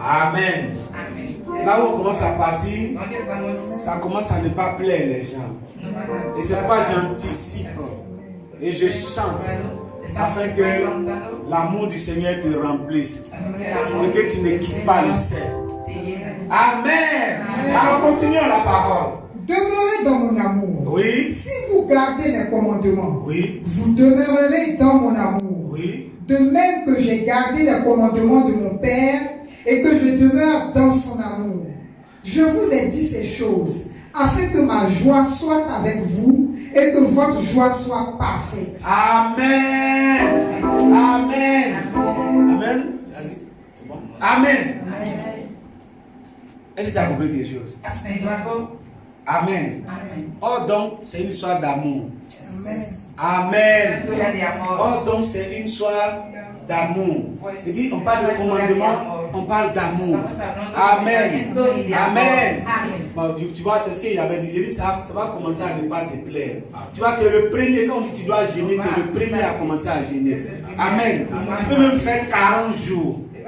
Amen. Amén. Là où on commence à partir, ¿Dónde estamos? ça commence à ne pas plaire les gens. No van a- Et c'est pourquoi j'anticipe et je chante afin que l'amour du Seigneur te remplisse et que tu ne quittes pas le ciel. Te llena. Amen. Alors continuons la parole. Demeurez dans mon amour. Oui, Si vous gardez mes commandements, oui, vous demeurerez dans mon amour. oui. De même que j'ai gardé les commandements de mon Père et que je demeure dans son amour. Je vous ai dit ces choses afin que ma joie soit avec vous et que votre joie soit parfaite. Amen. Amen. Amen. C'est bon? Amen. Est-ce que tu as compris quelque chose? ¿Has tenido algo? Amen. Amén. Oh, donc, c'est une histoire d'amour. Amen. Es Amen. una historia de amor. Oh, donc, c'est une histoire d'amour. C'est-à-dire, on parle de commandement, on parle d'amour. Estamos hablando de Amen. mandamiento y de amor. Amen. Amén. Bon, tu vois, c'est ce qu'il avait dit. J'ai dit, ça va commencer à ne pas te plaire. Tu vois, tu es le premier, quand tu dois gêner, tu es le premier à commencer à gêner. Amen. Tu peux même faire 40 jours. Tu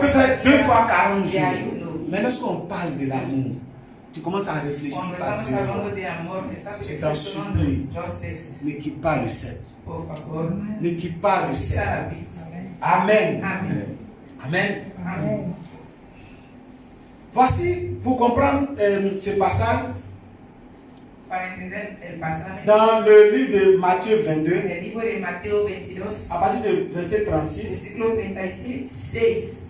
peux faire 2 fois 40 de jours. ayuno. Mais lorsqu'on parle de l'amour, tu commences à réfléchir Cuando par estamos 2 hablando fois. de amor, estás Je t'en reflexionando supplie. 2 veces. Ne quitte pas le ciel. Por favor. Ne quitte pas le Está ciel. la pizza. Amen. Amén. Amen. Amén. Voici, pour comprendre ce passage, Para entender el pasaje, dans le livre de Matthieu 22, en el libro de Mateo 22, à partir du verset 36, versículo 36,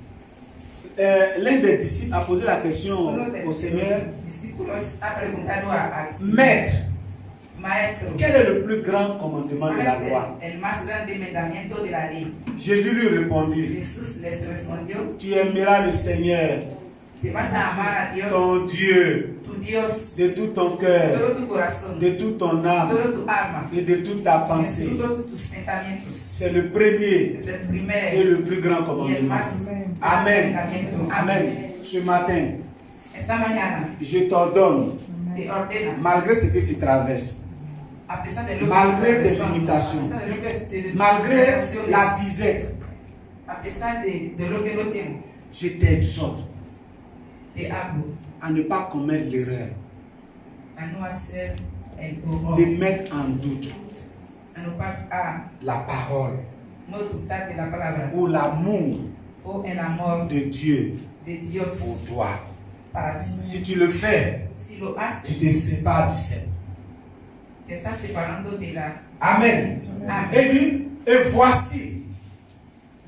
l'un des disciples a posé la question uno de au los Seigneur, discípulos ha preguntado al Maître, maestro, quel est le plus grand commandement de ¿cuál la es loi? el más grande mandamiento de la ley? Jésus lui répondit, Jesús les respondió, tu aimeras le Seigneur, te vas a amar a Dios, ton Dieu, tu Dios, de tout ton de cœur, todo tu corazón, de toute ton de âme todo tu alma, et de toute ta de pensée. todos tus pensamientos. C'est le premier Es el et primer le plus grand y el commandement. más Amen. mandamiento. Amen. Ce matin, Esta mañana je t'ordonne, te ordena, malgré ce que tu traverses, a pesar de lo malgré que tes estás pasando, limitations, a pesar de lo que- de tus malgré limitaciones, la disette, a pesar de lo que no tienes, je t'exhorte te hablo à ne pas commettre l'erreur a no hacer el error, de mettre en doute a la parole no dudar de la palabra ou l'amour o el amor de Dieu de Dios pour toi. para ti. Si tu le fais, Si lo tu haces, te sépares du ciel. te estás separando de la... Amen. Amen. Et dit, et voici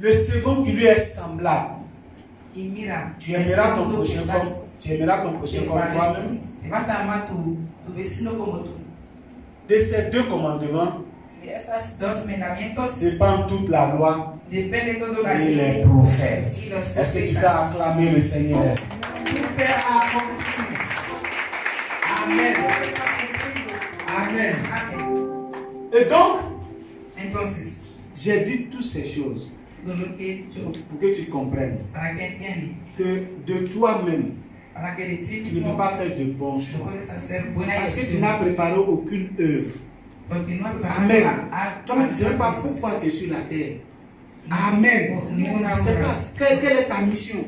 le second qui lui est semblable. Y mira, Tu el aimeras ton segundo que prochain estás- comme, tu aimeras ton prochain te comme parece, toi-même. te vas a amar tu vecino como tú. De ces 2 commandements De estos 2 mandamientos dépend toute la loi depende todo la et les ley prophètes. y los Est-ce que tu peux profetas. acclamer le Seigneur? Tout est accompli. Amen. Amen. Amén. Et donc, Entonces, j'ai dit toutes ces choses de lo que he hecho, pour que tu comprennes para que entiendas, que de toi-même, para que de ti tu ne peux mismo pas faire de bons no choix. puedes hacer buena Parce que tu elección. n'as préparé aucune œuvre. Porque no has preparado Amen. a Toi-même, tu ne sais pas cosas. pourquoi tu es sur la terre. Amen. Tu Ninguna ne sais obra. pas quelle est ta mission.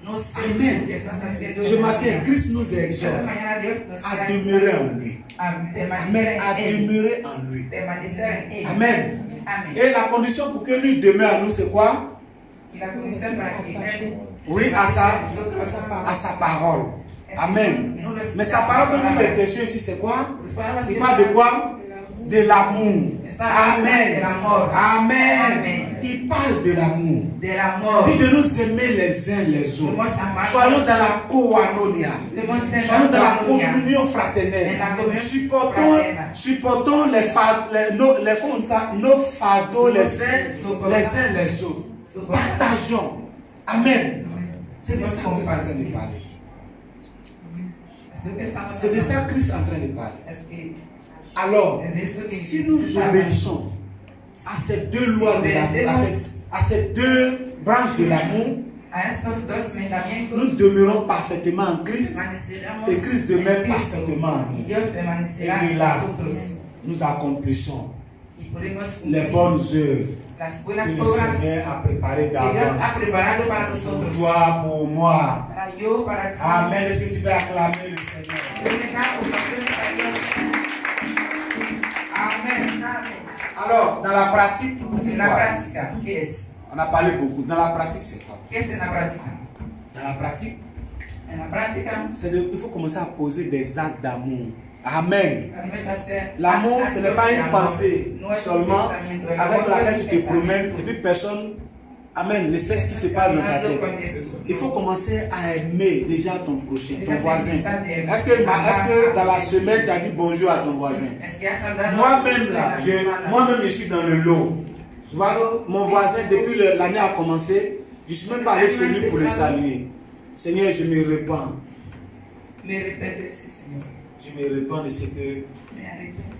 No sé Amen. lo que estás haciendo. Ce matin, Christ nous Esta exhorte mañana Dios nos à llama demeurer en lui. a Amen. permanecer À en él. demeurer en lui. Permanecer en él. Amen. Amén. Et la condition pour que lui demeure en nous, c'est quoi? Y la condición para que él Oui, à sa parole. Amen. Mais sa parole, comme tu l'as ici, c'est quoi? Il parle de quoi? De l'amour. Amen. De la mort. Amen. Amen. Il parle de l'amour. De la mort. Dit de nous aimer les uns les autres. Soyons dans la koinonia. Soyons dans la communion fraternelle. Supportons nos fardeaux les uns les autres. Partageons. Amen. C'est de ça que Christ est en train de parler. C'est de ça que Christ est en train de parler. Alors, si nous obéissons à ces deux lois de l'amour, à ces deux branches de l'amour, nous demeurons parfaitement en Christ et Christ demeure parfaitement en nous. Et de là, nous accomplissons les bonnes œuvres que le Seigneur a préparées d'avance pour toi, pour moi. Amen. Est-ce que tu peux acclamer le Seigneur? Amen. Alors, dans la pratique, c'est quoi? On a parlé beaucoup. Dans la pratique, c'est quoi? Dans la pratique, il faut commencer à poser des actes d'amour. Amen. L'amour, ce n'est pas une pensée seulement avec laquelle tu te promènes et puis personne, amen, ne sait ce qui se passe dans ta tête. Il faut commencer à aimer déjà ton prochain, ton voisin. Est-ce que dans la semaine, tu as dit bonjour à ton voisin? Moi-même, je suis dans le lot. Tu vois, mon voisin, depuis l'année a commencé, je ne suis même pas allé chez lui pour le saluer. Seigneur, je me repens. Je me repens de ce que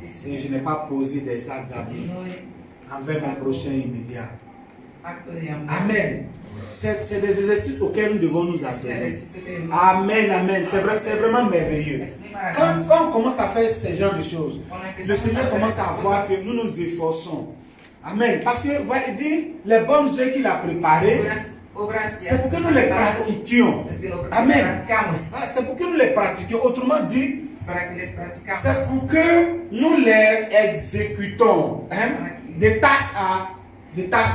Seigneur, je n'ai pas posé des actes d'amour envers mon prochain immédiat. Amen. C'est des exercices auxquels nous devons nous atteler. Amen, amen. C'est vraiment merveilleux. Quand on commence à faire ce genre de choses, le Seigneur commence à voir que nous nous efforçons. Amen. Parce que, il dit, les bonnes œuvres qu'il a préparées, c'est pour que nous les pratiquions. Amen. C'est pour que nous les pratiquions. Autrement dit, c'est pour que nous les exécutons. De tâche à tâche.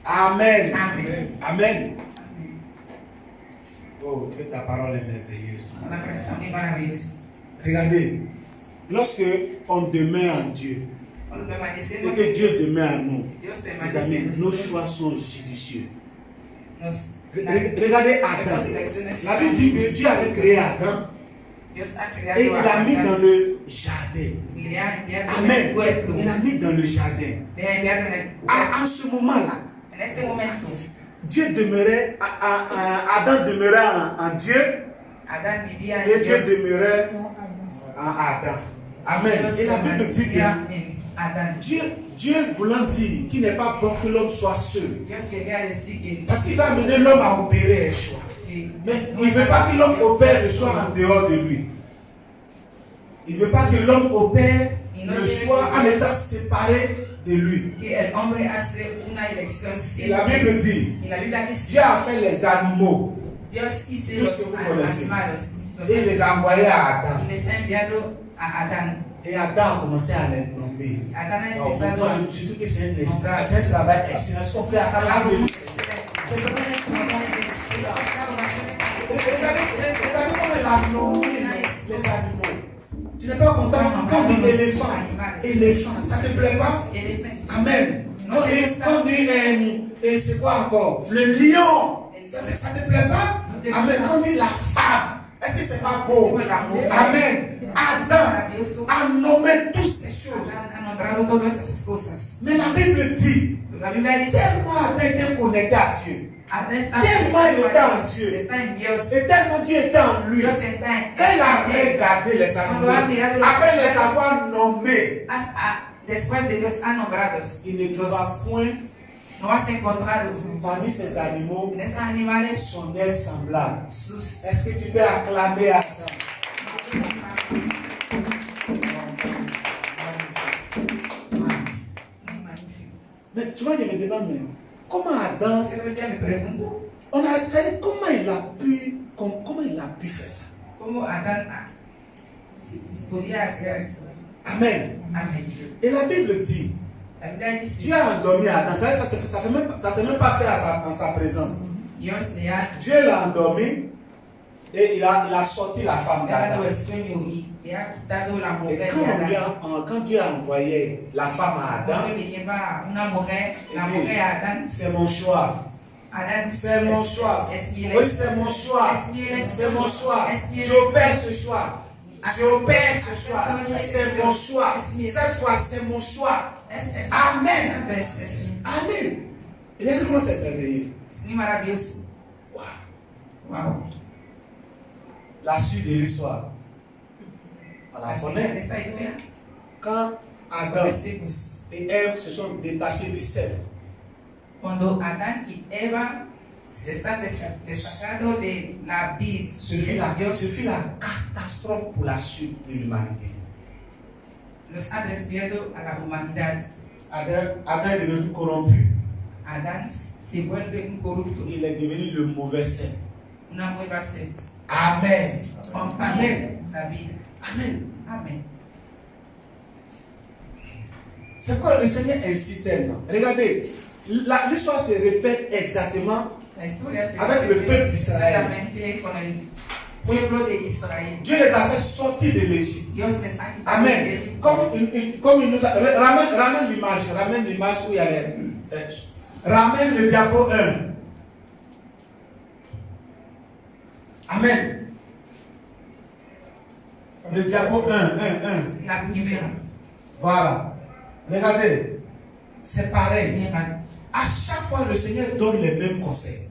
Amen. Amen. Oh, que ta parole est merveilleuse. Regardez, lorsque on demeure en Dieu, et que Dieu demeure en nous, mes amis, nos choix sont judicieux. Regardez Adam. La Bible dit que Dieu avait créé Adam et il l'a mis dans le jardin. Amen. Il l'a mis dans le jardin. À ce moment-là, Dieu demeurait, Adam demeurait en Dieu et Dieu demeurait en Adam. Amen. Et la Bible dit que Dieu voulant dire qu'il n'est pas bon que l'homme soit seul. Parce qu'il va amener l'homme à opérer un choix. Mais il ne veut pas que l'homme opère le choix en dehors de lui. Il ne veut pas que l'homme opère le choix en étant séparé de lui. Et la Bible dit, Dieu a fait les animaux, tout ce que vous connaissez, et il les a envoyés à Adam. Et Adam a commencé à les nommer. Moi, je trouve que c'est un travail excellent. Ce qu'on fait à la Bible, c'est vraiment un travail excellent. Regardez comment il a nommé les animaux. Tu n'es pas content quand on dit éléphant, ça ne te plaît pas? Amen. On dit, c'est quoi encore? Le lion, ça ne te plaît pas? Amen. On dit la femme, est-ce que c'est pas beau? Amen. Adam a nommé toutes ces choses. Mais la Bible dit, tellement Adam était connecté à Dieu. Tellement il était en Dieu. Et tellement Dieu était en lui. Quand il a regardé les animaux, après les avoir nommés, il ne trouva point parmi ces animaux son aile semblable. Est-ce que tu peux acclamer à ça? Mais tu vois, je me demande même, comment Adam, comment il a pu faire ça? Amen. Et la Bible dit, Dieu a endormi Adam. Ça ne s'est même pas fait en sa présence. Dieu l'a endormi. Et il a sorti la femme d'Adam. Et quand Dieu a envoyé la femme à Adam, c'est mon choix. C'est mon choix. Oui, c'est mon choix. C'est mon choix. J'opère ce choix. J'opère ce choix. C'est mon choix. Cette fois, c'est mon choix. Amen. Amen. Regardez comment c'est merveilleux. Wow. La suite de l'histoire. On la connaît. Quand Adam et Ève se sont détachés du sel. Cuando Adán y Eva se están destacando de la vid, Ce fut la catastrophe pour la suite de l'humanité. los ha desviado a la humanidad. Adam est devenu corrompu. Adán se vuelve un corrupto, Il est devenu le mauvais sel. una nueva sed. Amen. Amen. La vida. Amen. Amen. C'est quoi le Seigneur insiste tellement. Regardez, l'histoire se répète exactement La historia se avec le peuple d'Israël. exactamente con el pueblo de Israel. Dieu les a fait sortir de l'Égypte. Dios les ha quitado Amen. de Egipto. Comme il nous a. Ramène l'image où il y a les. Ramène le diapo 1. Amen. Le diapo 1. La primera. Voilà. Regardez. C'est pareil. Mira, À chaque fois, le Seigneur donne les mêmes conseils.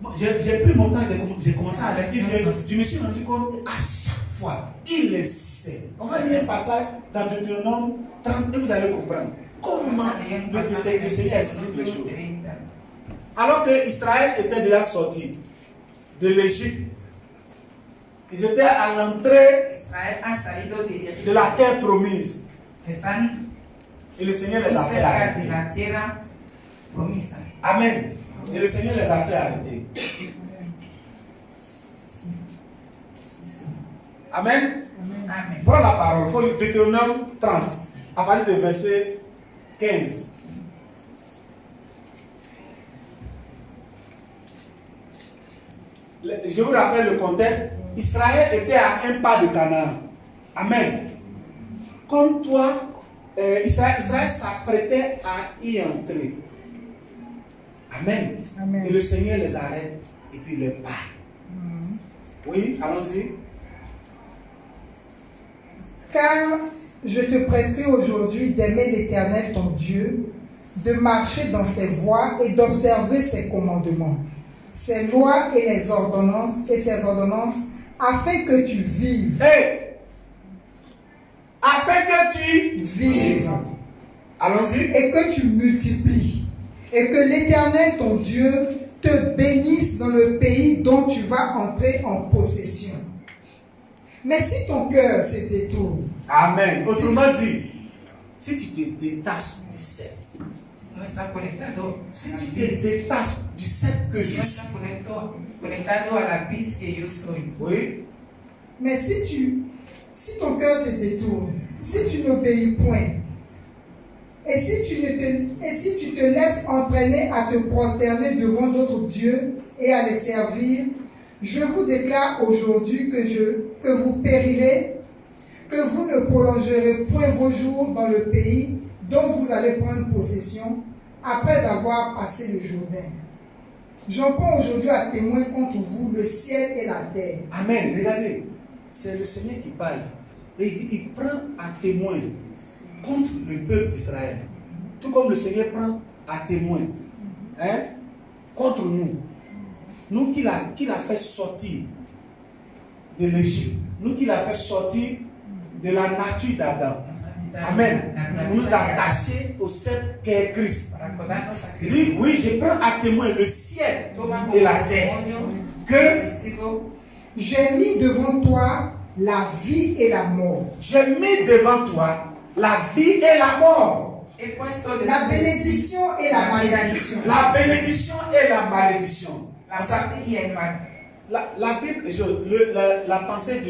Moi, j'ai pris mon temps, j'ai commencé à réfléchir. Je me suis rendu compte à chaque fois, il insistait. On va lire un passage dans Deutéronome 30 et vous allez comprendre comment le Seigneur explique les choses. Alors que Israël était déjà sorti de l'Égypte, ils étaient à l'entrée Israel ha salido de Egipto. de la terre promise. Están Et le Seigneur les a fait cerca de arrêter. la tierra promesa. Amen. Et le Seigneur les a fait arrêter. Amen. Amen. Prends la parole. Il faut le Deutéronome 30, à partir du verset 15. Je vous rappelle le contexte. Israël était à un pas de Canaan. Amen. Comme toi, Israël s'apprêtait à y entrer. Amen. Amen. Et le Seigneur les arrête et puis les parle. Oui, allons-y. Car je te prescris aujourd'hui d'aimer l'Éternel ton Dieu, de marcher dans ses voies et d'observer ses commandements, ses lois et ses ordonnances, afin que tu vives. Hey! Afin que tu Vive. Allons-y. Et que tu multiplies. Et que l'Éternel ton Dieu te bénisse dans le pays dont tu vas entrer en possession. Mais si ton cœur se détourne, Amen. Autrement dit, si tu te détaches du sel, No está conectado. si tu te détaches du sel que No je suis, está conectado a la vid que yo soy. oui. Mais si ton cœur se détourne, si tu n'obéis point, et si tu te laisses entraîner à te prosterner devant d'autres dieux et à les servir, je vous déclare aujourd'hui que vous périrez, que vous ne prolongerez point vos jours dans le pays dont vous allez prendre possession après avoir passé le Jourdain. J'en prends aujourd'hui à témoin contre vous le ciel et la terre. Amen. Regardez, c'est le Seigneur qui parle. Et il dit, il prend à témoin contre le peuple d'Israël. Tout comme le Seigneur prend à témoin contre nous. Nous qu'il a fait sortir de l'Égypte. Nous qu'il a fait sortir de la nature d'Adam. Amen. Nous attachés au sceptre qu'est Christ. Il dit, oui, je prends à témoin le ciel et la terre que J'ai mis devant toi la vie et la mort, j'ai mis devant toi la vie et la mort, la bénédiction et la malédiction. la bénédiction et la malédiction. La Bible, la pensée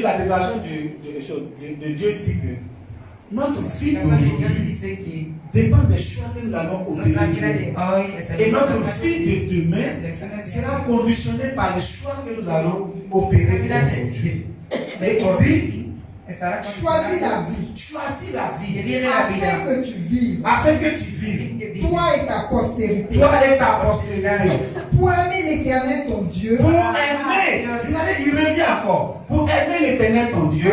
la déclaration de Dieu dit que notre vie Personne de Dios d'aujourd'hui dice que dépend des choix que nous allons nuestra vida opérer. de hoy, Et notre vie de demain sera conditionnée par les choix que nous allons opérer aujourd'hui. Et il dit, Choisis la vie choisis la vie afin que tu vives, afin que tu vives, toi et ta postérité, toi et ta postérité, pour aimer l'Éternel ton Dieu, pour aimer, regardez, il revient encore, pour aimer l'Éternel ton Dieu,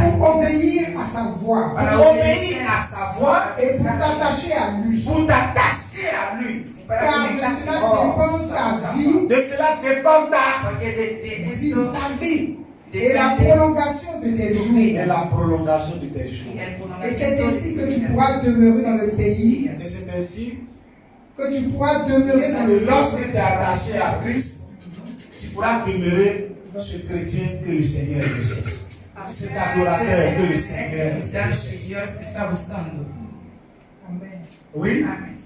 pour obéir à sa voix pour obéir à sa voix et pour t'attacher à lui. pour t'attacher à lui. Car de cela dépend ta vie De cela dépend ta Porque de esto ta vie et la prolongation de tes et jours. la prolongation de tes jours. Et c'est ainsi que tu pourras demeurer dans le pays, Et c'est ainsi que tu pourras demeurer dans le que lorsque tu es attaché à Christ, tu pourras demeurer ce chrétien que le Seigneur recherche. Cet adorateur que le Seigneur recherche. Dios está buscando. Amen. Oui? Amén.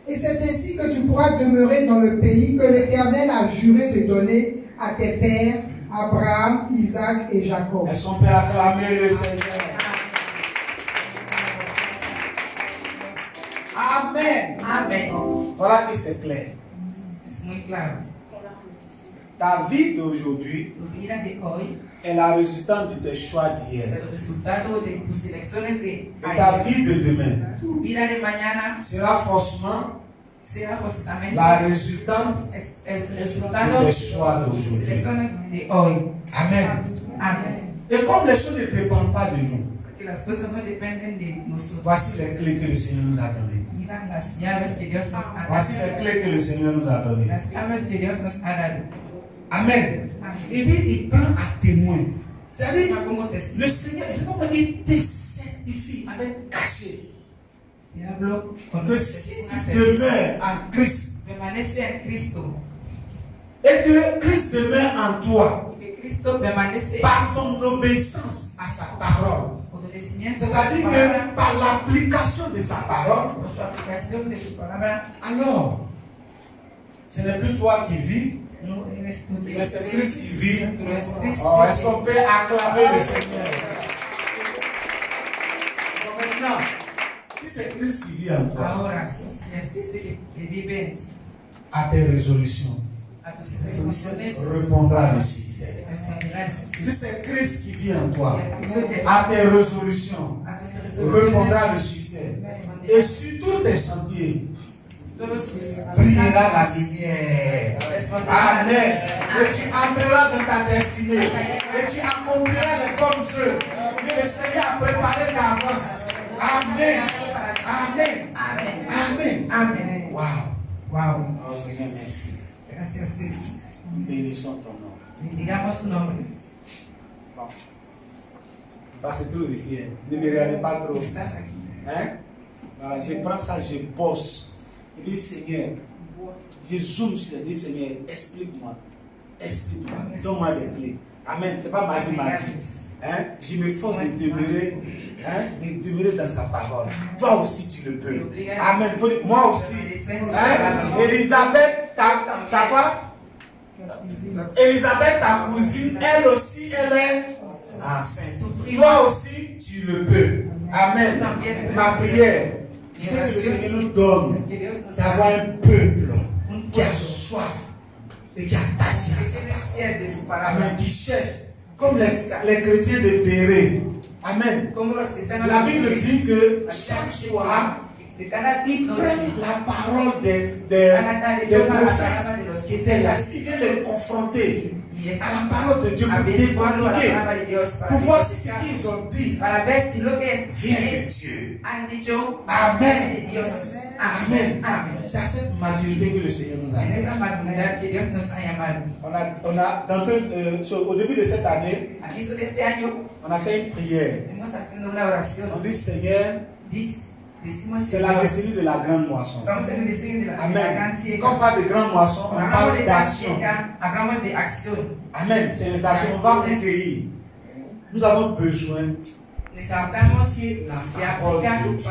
Et c'est ainsi que tu pourras demeurer dans le pays que l'Éternel a juré de donner à tes pères, Abraham, Isaac et Jacob. Est-ce qu'on peut acclamer le Seigneur? Amen. Amén. Voilà que c'est clair. Es muy claro. Ta vie d'aujourd'hui Tu vida de hoy est la résultante de tes choix es d'hier. el resultado de tus elecciones de Et ta ayer. vie de demain Tu vida de mañana sera forcément será forzosamente la résultante es el resultado de de tes choix tus d'aujourd'hui. elecciones de hoy. Amen. Amén. Et comme les choses ne dépendent pas de nous, Porque las cosas no dependen de nosotros. voici les clés que le Seigneur nous a données. Miran las llaves que Dios nos ha Voici dado. les clés que le Seigneur nous a données. Las llaves que Dios nos ha dado. Amen. Il dit, il prend à témoin. C'est-à-dire, Toma como le testigo. Seigneur, c'est comme il te certifie avec cachet Y hablo con que si tu demeures en Christ permanece en Cristo. et que Christ demeure en toi Y que Cristo permanece par ton obéissance à sa parole, obedecimiento a su c'est-à-dire palabra, que par l'application de sa parole, por su aplicación de su palabra, alors ce n'est plus toi qui vis, no eres tú que mais c'est Christ qui vit. pero es Cristo. Oh, est-ce qu'on peut acclamer le Seigneur? Bon, maintenant, si c'est Christ qui vit en toi, Ahora, si es Cristo que vive en ti, à tes résolutions, a tus resoluciones répondra le succès. responderá el Si suceso. c'est Christ qui vit en toi, Si es Cristo que à tes résolutions, a tus répondra le resoluciones succès. Et responderá sur tous tes chantiers, todos sus brillera la lumière. responderá Amen. Et tu entreras dans ta destinée. Et tu accompliras les bonnes œuvres que le Seigneur a préparées d'avance. Amen. Amen. Amén. Amen. Amén. Wow. Wow. Oh Seigneur, merci. Gracias, Cristo. Bénissons ton nom. Bendigamos tu nombre. Bon. Ça se trouve ici. Hein. Ne me regardez pas trop. Estás aquí. Hein? Voilà, je prends ça, je bosse. Je dis Seigneur, je zoome sur les dis Seigneur, explique-moi. Explique-moi. Donne-moi les clés. Amen. C'est pas magie. Hein? Je m'efforce de demeurer, de demeurer dans sa parole. Toi aussi tu le peux. Amen. Moi aussi. Hein? Elisabeth, ta quoi? Elisabeth, ta cousine, elle aussi, elle est enceinte. Toi aussi, tu le peux. Amen. Ma prière, c'est que le Seigneur nous donne d'avoir un peuple qui a soif et qui a patience. Amen. Qui cherche, comme les chrétiens de Béret. Amen. La Bible dit que chaque soir, prennent la parole des prophètes qui étaient là, qui viennent les confronter à la parole de Dieu pour décortiquer, pour voir si ce qu'ils ont dit vient de Dieu. Amen. Amen. C'est à cette maturité que le Seigneur nous a donné. Au début de cette année, on a fait une prière. On dit Seigneur, c'est la décennie de la grande moisson. Amen. Quand on parle de grande moisson, on parle d'action. Amen. C'est les actions. On va cueillir. Nous avons besoin Necesitamos la parole de Dieu.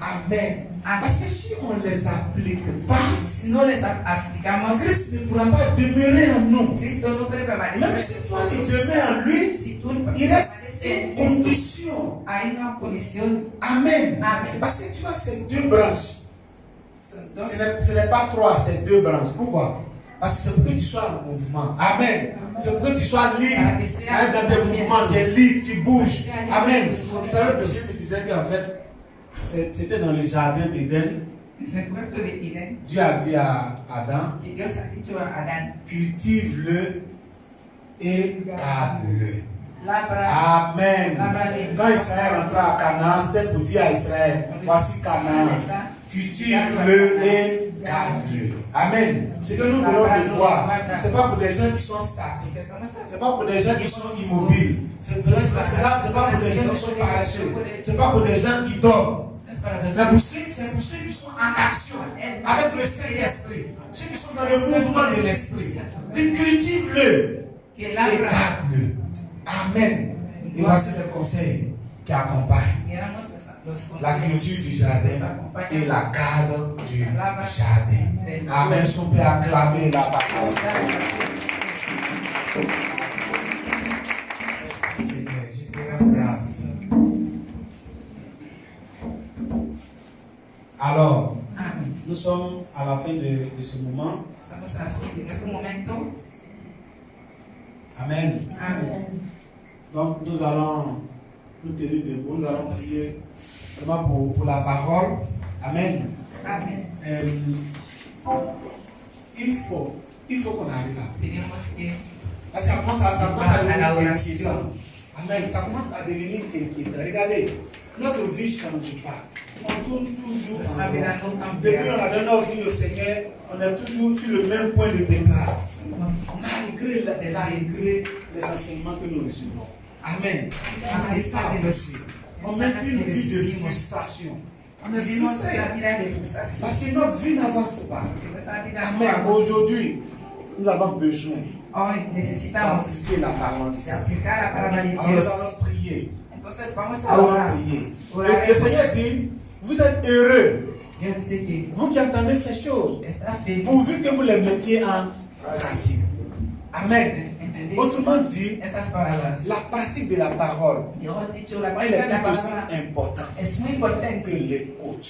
Amen. Parce que si on ne les applique pas, si no les aplicamos, Christ ne pourra pas demeurer en nous. Cristo no puede Même permanecer. si toi tu demeures en lui, Si tú il reste permaneces en une Cristo, condition opposition. hay una colisión. Amen. Amen. Parce que tu vois, c'est deux branches. Son dos. Ce n'est pas trois, c'est deux branches. Pourquoi? Parce que c'est pour que tu sois en mouvement. Amen. C'est pour que tu sois libre. Dans tes mouvements, tu es libre, tu bouges. Amen. Vous savez, le Dieu me disait qu'en fait, c'était dans le jardin d'Éden. Dieu a dit à Adam, cultive-le et garde-le. Amen. Quand Israël rentra à Canaan, c'était pour dire à Israël, voici Canaan. Cultive-le et garde-le. Amen. Ce que nous voulons de voir, ce n'est pas pour des gens qui sont statiques. Ce n'est pas pour des gens qui sont immobiles. Ce n'est pas pour des gens qui sont paresseux. Ce n'est pas pour des gens qui dorment. C'est pour ceux qui sont en action avec le Saint-Esprit. Ceux qui sont dans le mouvement de l'Esprit. Cultive-le et garde-le. Amen. Et voici le conseil qui accompagne la culture du jardin et la garde du jardin. Amen. Si on peut acclamer la parole. Merci Seigneur. Je te rends grâce. Alors, nous sommes à la fin de ce moment. Amen. Amen. Donc, nous allons nous tenir debout, nous allons prier vraiment pour la parole. Amen. Amen. Il faut qu'on arrive là. Tenemos que Parce qu'après ça commence à à la devenir oración. inquiétant. Amen. Ça commence à devenir inquiétant. Regardez, notre vie ne change pas. On tourne toujours en rond. Depuis qu'on a donné notre vie au Seigneur, on est toujours sur le même point de départ. Malgré les enseignements que nous recevons. Amen. On n'arrive pas à avancer. On mène une vie de frustration. On est frustré. Parce que notre vie n'avance pas. Amen. Aujourd'hui, nous avons besoin d'appliquer la parole du Seigneur. Alors nous allons prier. Le Seigneur dit, vous êtes heureux, vous qui entendez ces choses, pourvu que vous les mettiez en pratique. Amen. Autrement dit, la pratique de la parole, elle est tout aussi importante que l'écoute.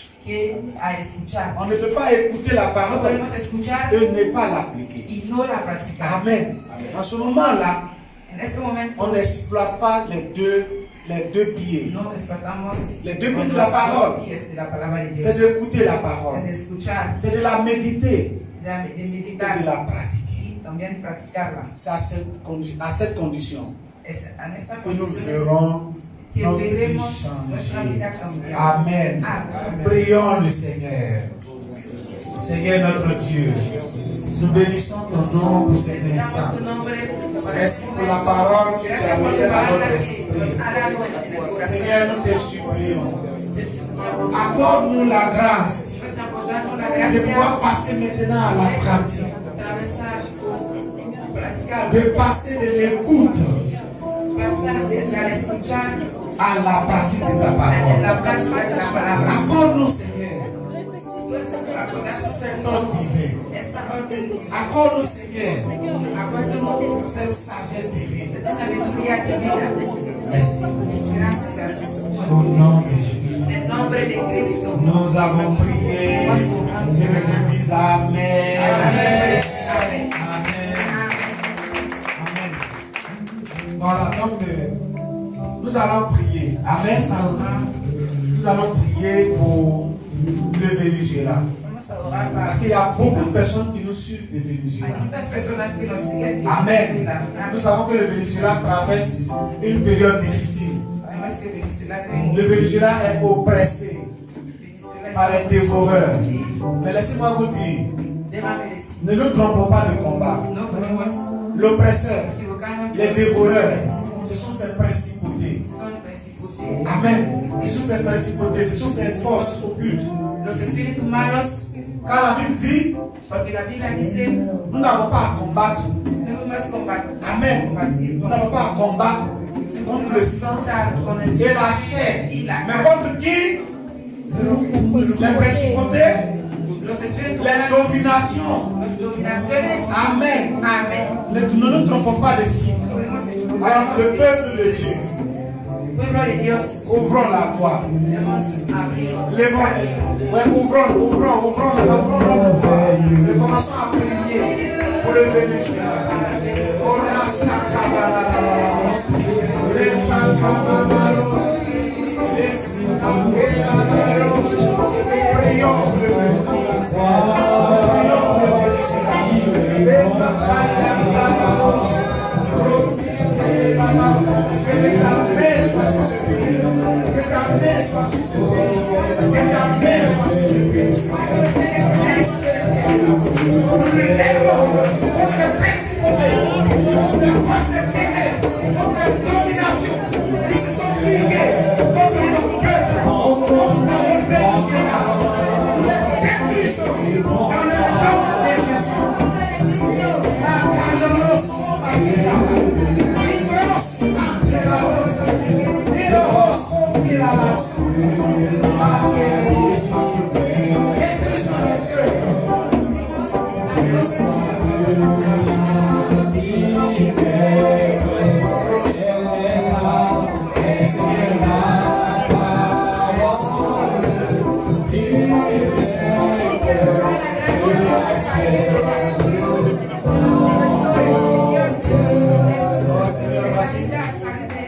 On ne peut pas écouter la parole et ne pas l'appliquer. Amen. En ce moment-là, on n'exploite pas les deux pieds. Les deux pieds de la parole, c'est d'écouter la parole, c'est de la méditer et de la pratiquer. C'est à cette condition que nous verrons notre vie changer. Amen. Prions le Seigneur. Seigneur notre Dieu, nous bénissons ton nom pour cet instant. Merci pour la parole que tu as envoyée dans notre esprit. Seigneur, nous te supplions. Accorde-nous la grâce de pouvoir passer maintenant à la pratique. De passer de l'écoute à la pratique de ta parole. Accorde-nous, Seigneur, cette dose divine. Accorde-nous, Seigneur, cette sagesse divine. Merci. Au nom de Jésus. Nous avons prié. Que nous disons Amen. Amen. Voilà, donc nous allons prier. Amen. Nous allons prier pour le Venezuela. Parce qu'il y a beaucoup de personnes qui nous suivent du Venezuela. Amen. Nous savons que le Venezuela traverse une période difficile. Le Venezuela est oppressé par les dévoreurs. Mais laissez-moi vous dire, ne nous trompons pas de combat. L'oppresseur, les dévoreurs, ce sont ces principautés. Amen. Ce sont ces principautés, ce sont ces forces occultes. Car la Bible dit, nous n'avons pas à combattre. Amen. Nous n'avons pas à combattre contre le sang et la chair. Mais contre qui? Les principautés, les dominations. Amen. Ne nous trompons pas de cible. Alors, le peuple de Dieu, Pueblo de Dios, Ouvrons la voie. debemos abrir. Levons. Ouais, ouvrons la voie. Et commençons à prier pour le Venezuela.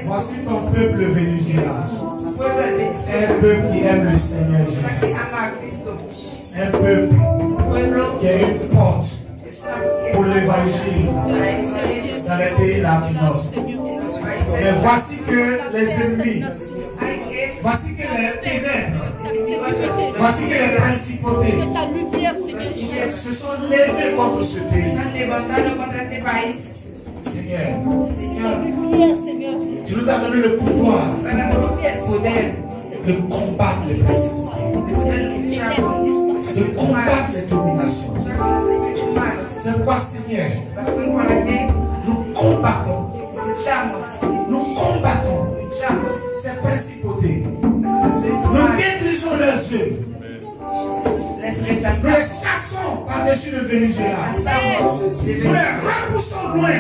Voici ton peuple Venezuela. Un peuple qui aime le Seigneur Jésus. Un peuple qui a une porte pour l'évangile dans les pays latinos. Mais voici que les ennemis, voici que les ténèbres, voici que les principautés se sont levés contre ce pays. Seigneur, tu nous as donné le pouvoir de combattre les principautés, de combattre les dominations. C'est quoi, Seigneur? Nous combattons ces principautés. Nous détruisons leurs yeux. Nous les chassons par-dessus le Venezuela. Nous les repoussons loin.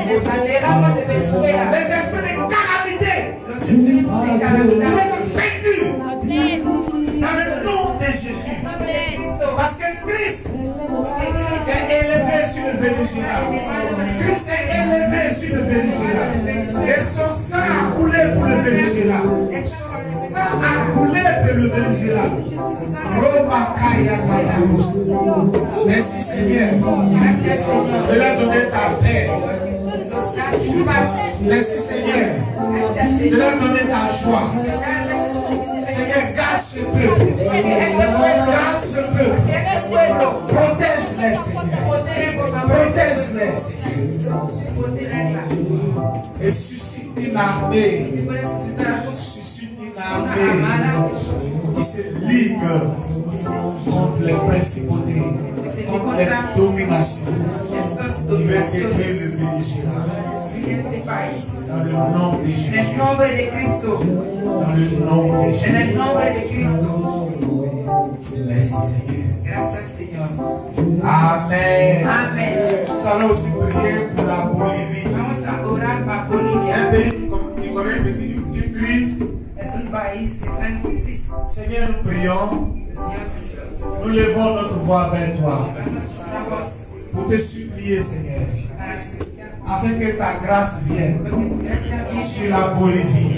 Les esprits de calamité. Nous les vaincus dans le nom de Jésus. Parce que Christ est élevé sur le Venezuela. Christ est élevé sur le Venezuela. Et son sang a coulé pour le Venezuela. A coulé pour le Venezuela. Merci Seigneur de leur donner ta paix. Merci Seigneur de leur donner ta joie. Seigneur, garde ce peuple. Garde ce peuple. Protège-les, Seigneur. Protège-les, Seigneur. Et suscite une armée. Suscite une armée qui se ligue contre les principautés, contre les dominations qui veulent détruire le Venezuela. Dans le nom de Jésus. En el nombre de Cristo. Dans le nom de Jésus. En el nombre de Cristo. Merci Seigneur. Gracias, Señor. Amen. Amén. Nous allons aussi prier pour la Bolivie. Vamos a orar para C'est un Bolivia. pays qui connaît une crise. Es un país que está en crisis. Seigneur, nous prions. Dios, Nous levons notre voix vers toi damos nuestra voz pour te supplier, Seigneur, para suplicar afin que ta grâce vienne porque tu gracia sur viene la Bolivie.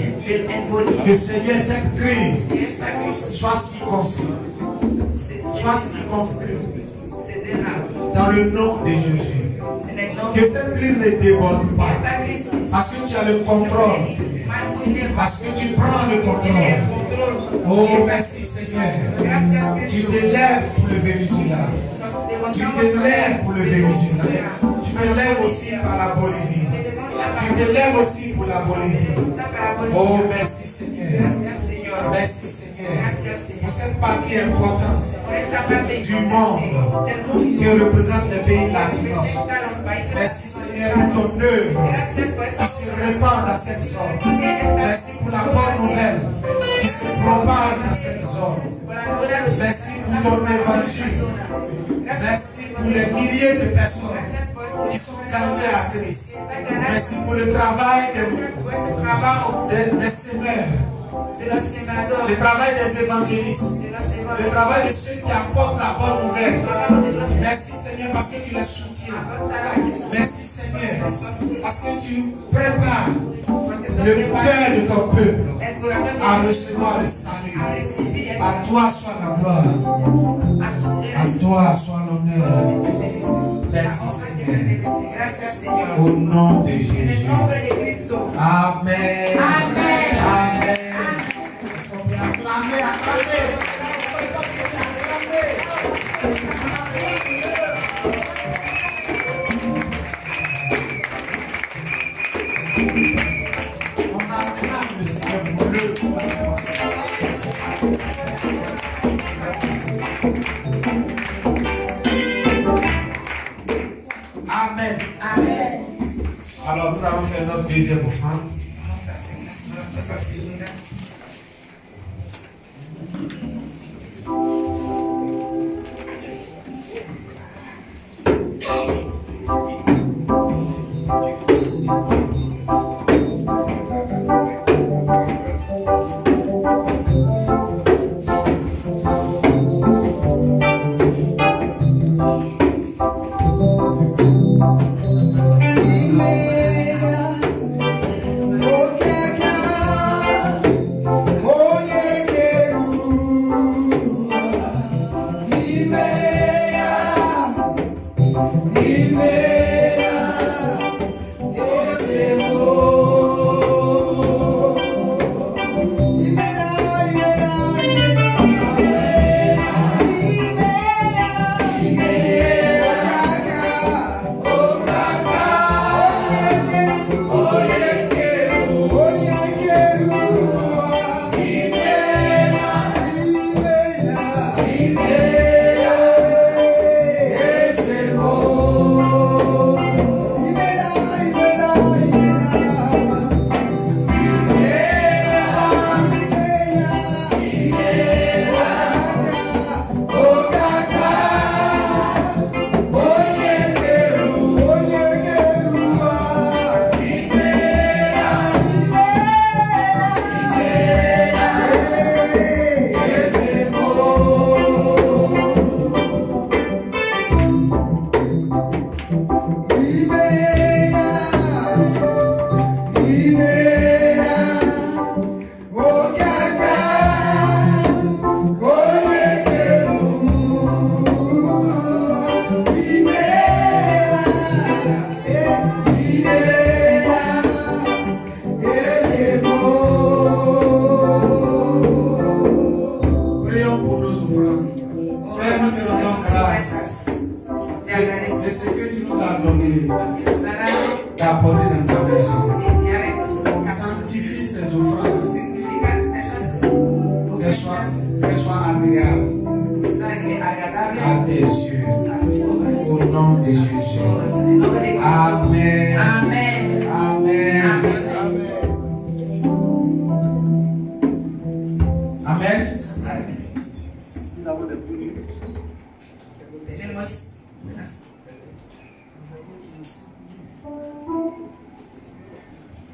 en Bolivia. Que Seigneur, cette crise Que esta crisis soit circonscrite, soit circonscrite se derrame dans le nom de Jésus. en el nombre Que cette crise ne déborde de pas. esta crisis. Parce que tu as le contrôle. Parce que tu prends le contrôle. Oh, merci Seigneur. Tu te lèves pour le Venezuela. Tu te lèves pour le Venezuela. Tu te lèves aussi par la Bolivie. Tu te lèves aussi pour la Bolivie. Oh, merci Seigneur. Merci Seigneur. Pour cette partie importante du monde qui représente les pays latinos. Merci Seigneur pour ton œuvre qui se répand dans cette zone. Merci pour la bonne nouvelle qui se propage dans cette zone. Merci pour ton évangile. Merci pour les milliers de personnes qui sont cantatrices. Merci pour le travail des semeurs. Le travail des évangélistes, le travail de ceux qui apportent la bonne nouvelle. Merci Seigneur parce que tu les soutiens. Merci Seigneur parce que tu prépares le cœur de ton peuple à recevoir le salut. À toi soit la gloire. À toi soit l'honneur. Merci Seigneur. Au nom de Jésus. Amen. Amen. Amen. Acclamez, acclamez. On acclame le Seigneur pour le Amen. Amen. Alors nous allons faire notre deuxième offrande.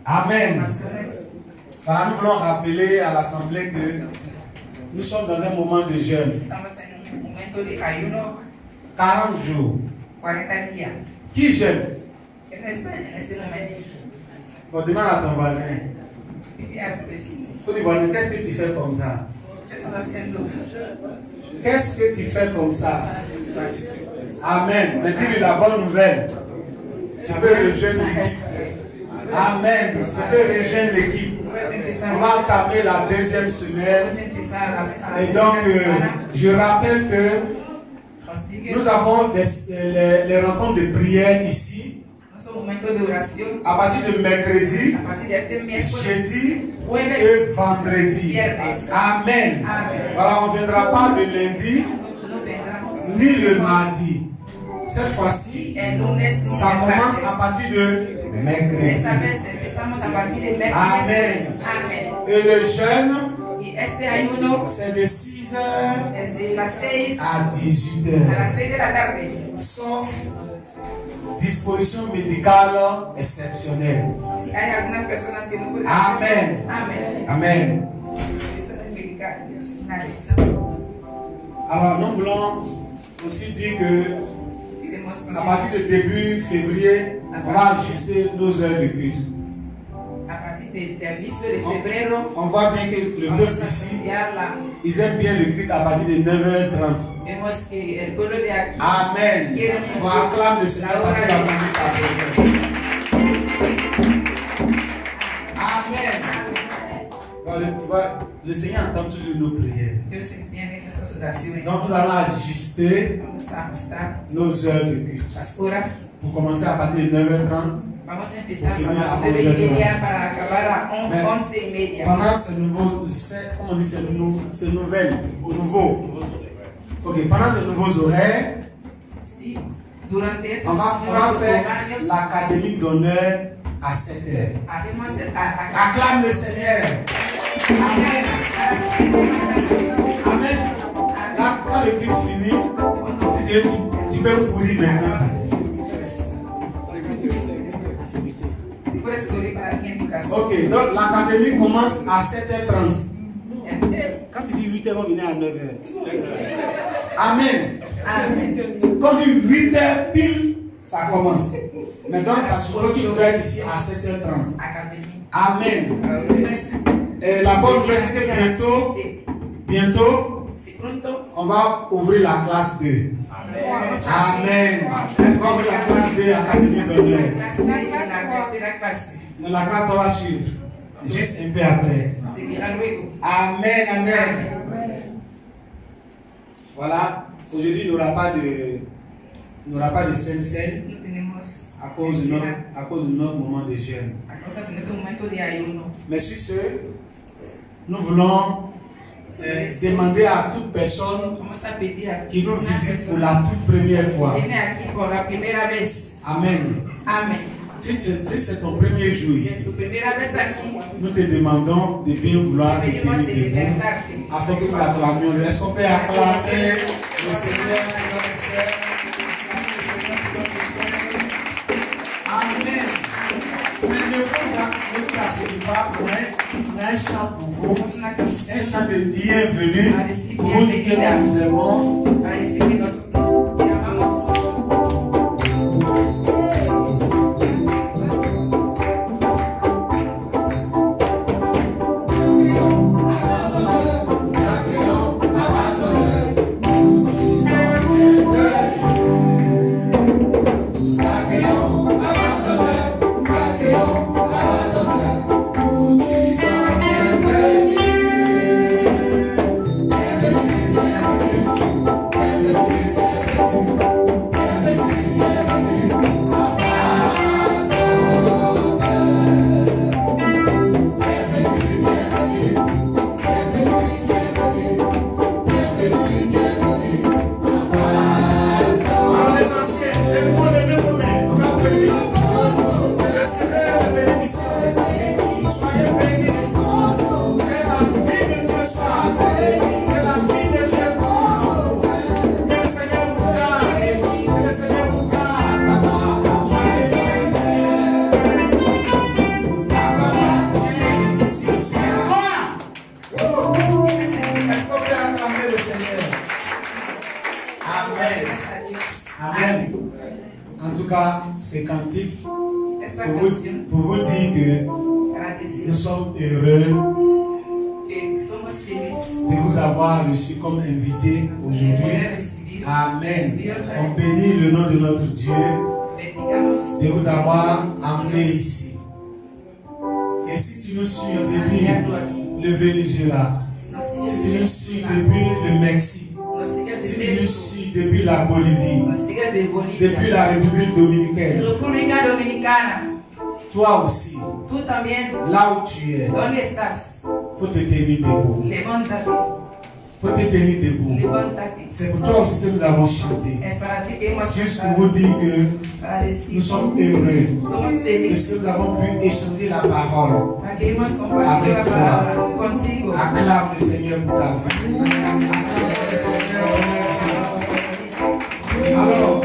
Amen. Alors nous voulons rappeler à l'Assemblée que nous sommes dans un moment de jeûne. 40 jours. Qui jeûne? Bon, demande à ton voisin. Ton voisin, qu'est-ce que tu fais comme ça? Qu'est-ce que tu fais comme ça? Amen. Mais dis-lui la bonne nouvelle. Tu peux rejoindre l'équipe. Amen. Tu peux rejoindre l'équipe. On va entamer la deuxième semaine. Et donc, je rappelle que nous avons les rencontres de prière ici. À partir de mercredi, jeudi et vendredi. Amen. Alors, on ne viendra pas le lundi ni le mardi. Cette fois-ci, ça commence à partir de mercredi. Amen. Et le jeûne, c'est de 6 6 heures desde las 6 à 18 a las heures. 6 de la tarde, Sauf disposition médicale exceptionnelle. si hay algunas personas que no pueden Amen. hacer. Amén. Amen. Disposiciones medicinales. Alors nous voulons aussi dire que Queremos à partir du début février, on va ajuster nos heures de culte. a partir del inicio de febrero, On voit bien que le vamos peuple a ici, cambiarla. ils aiment bien le culte à partir de 9h30. Vemos que el pueblo de aquí Amen. quiere On mucho acclame le Seigneur la parce hora qu'il a de conduit par Dieu. Amen. Voilà, tu vois, le Seigneur entend toujours nos prières. Dios entiende nuestras oraciones. Donc nous allons ajuster Vamos a ajustar nos heures de culte. las horas. Pour commencer à partir de 9h30. Vamos a empezar Por a las final, 9:30 para acabar a Mais 11:30. Pendant ce nouveau, comment on dit, ce nouveau. Ok, pendant ce nouveau horaire, Sí, durante estos on va nuevos faire horarios, l'académie d'honneur à 7h. haremos Acclame le Seigneur. Amen. Amen. Là, quand le culte finit, tu peux courir maintenant. puedes correr para aquí en tu casa. Ok, donc l'académie commence à 7h30. Quand tu dis 8h, on venir à 9h. Amen. Amen. Quand tu dis 8h pile, ça commence. Mais donc, tu dois être ici à 7h30. Académie. Amen. Et la bonne nouvelle, c'est que bientôt, Si pronto, on va ouvrir la classe 2. Amen. On va ouvrir la classe 2 Académie d'honneur. la tercera clase La classe va suivre. Juste un peu après. seguirá luego. Amen, amen. Voilà. Aujourd'hui, il n'y aura pas de scène No tenemos à cause de notre moment de jeûne. a causa de nuestro momento de ayuno. Mais sur ce, nous voulons demander à toute personne Vamos a pedir a qui nous una visite pour persona la toute première fois. que viene aquí por la primera vez. Amen. Amén. Si c'est ton premier jour Si es ici, tu primera vez aquí, nous te demandons de bien vouloir te pedimos tenir de debout libertarte. afin que nous l'acclamions. Est-ce qu'on peut acclamer le Seigneur? Amen. Mais ne vous asseyez pas pour un chant pour vous, Tenemos una canción un chant de bienvenue pour vous dire que nous aimons. para decir que nos amamos mucho. Amen. En tout cas, ce cantique Esta pour canción vous dire que para decir nous sommes heureux que somos felices de vous avoir reçu comme invité de aujourd'hui. poder recibir. Amen. Recibir, On bénit le nom de notre Dieu bendigamos de vous avoir amené ici. Et si tu nous suis depuis le Venezuela, Si nos si sigues tu nous suis depuis le Mexique, nos sigues si de tu nous Perú, suis depuis la Bolivie, nos sigues de depuis Bolivia, la République dominicaine, República Dominicana, toi aussi, tú también, là où tu es, ¿dónde estás? faut te tenir debout. Levántate. Faut te tenir debout. Levántate. C'est pour toi aussi que nous avons chanté. Es para ti que hemos Juste cantado, pour vous dire que para decir, nous sommes heureux. somos Parce felices, que nous avons pu échanger la parole. para que hemos compartido la palabra contigo. Acclame le Seigneur pour ta vie. Alors,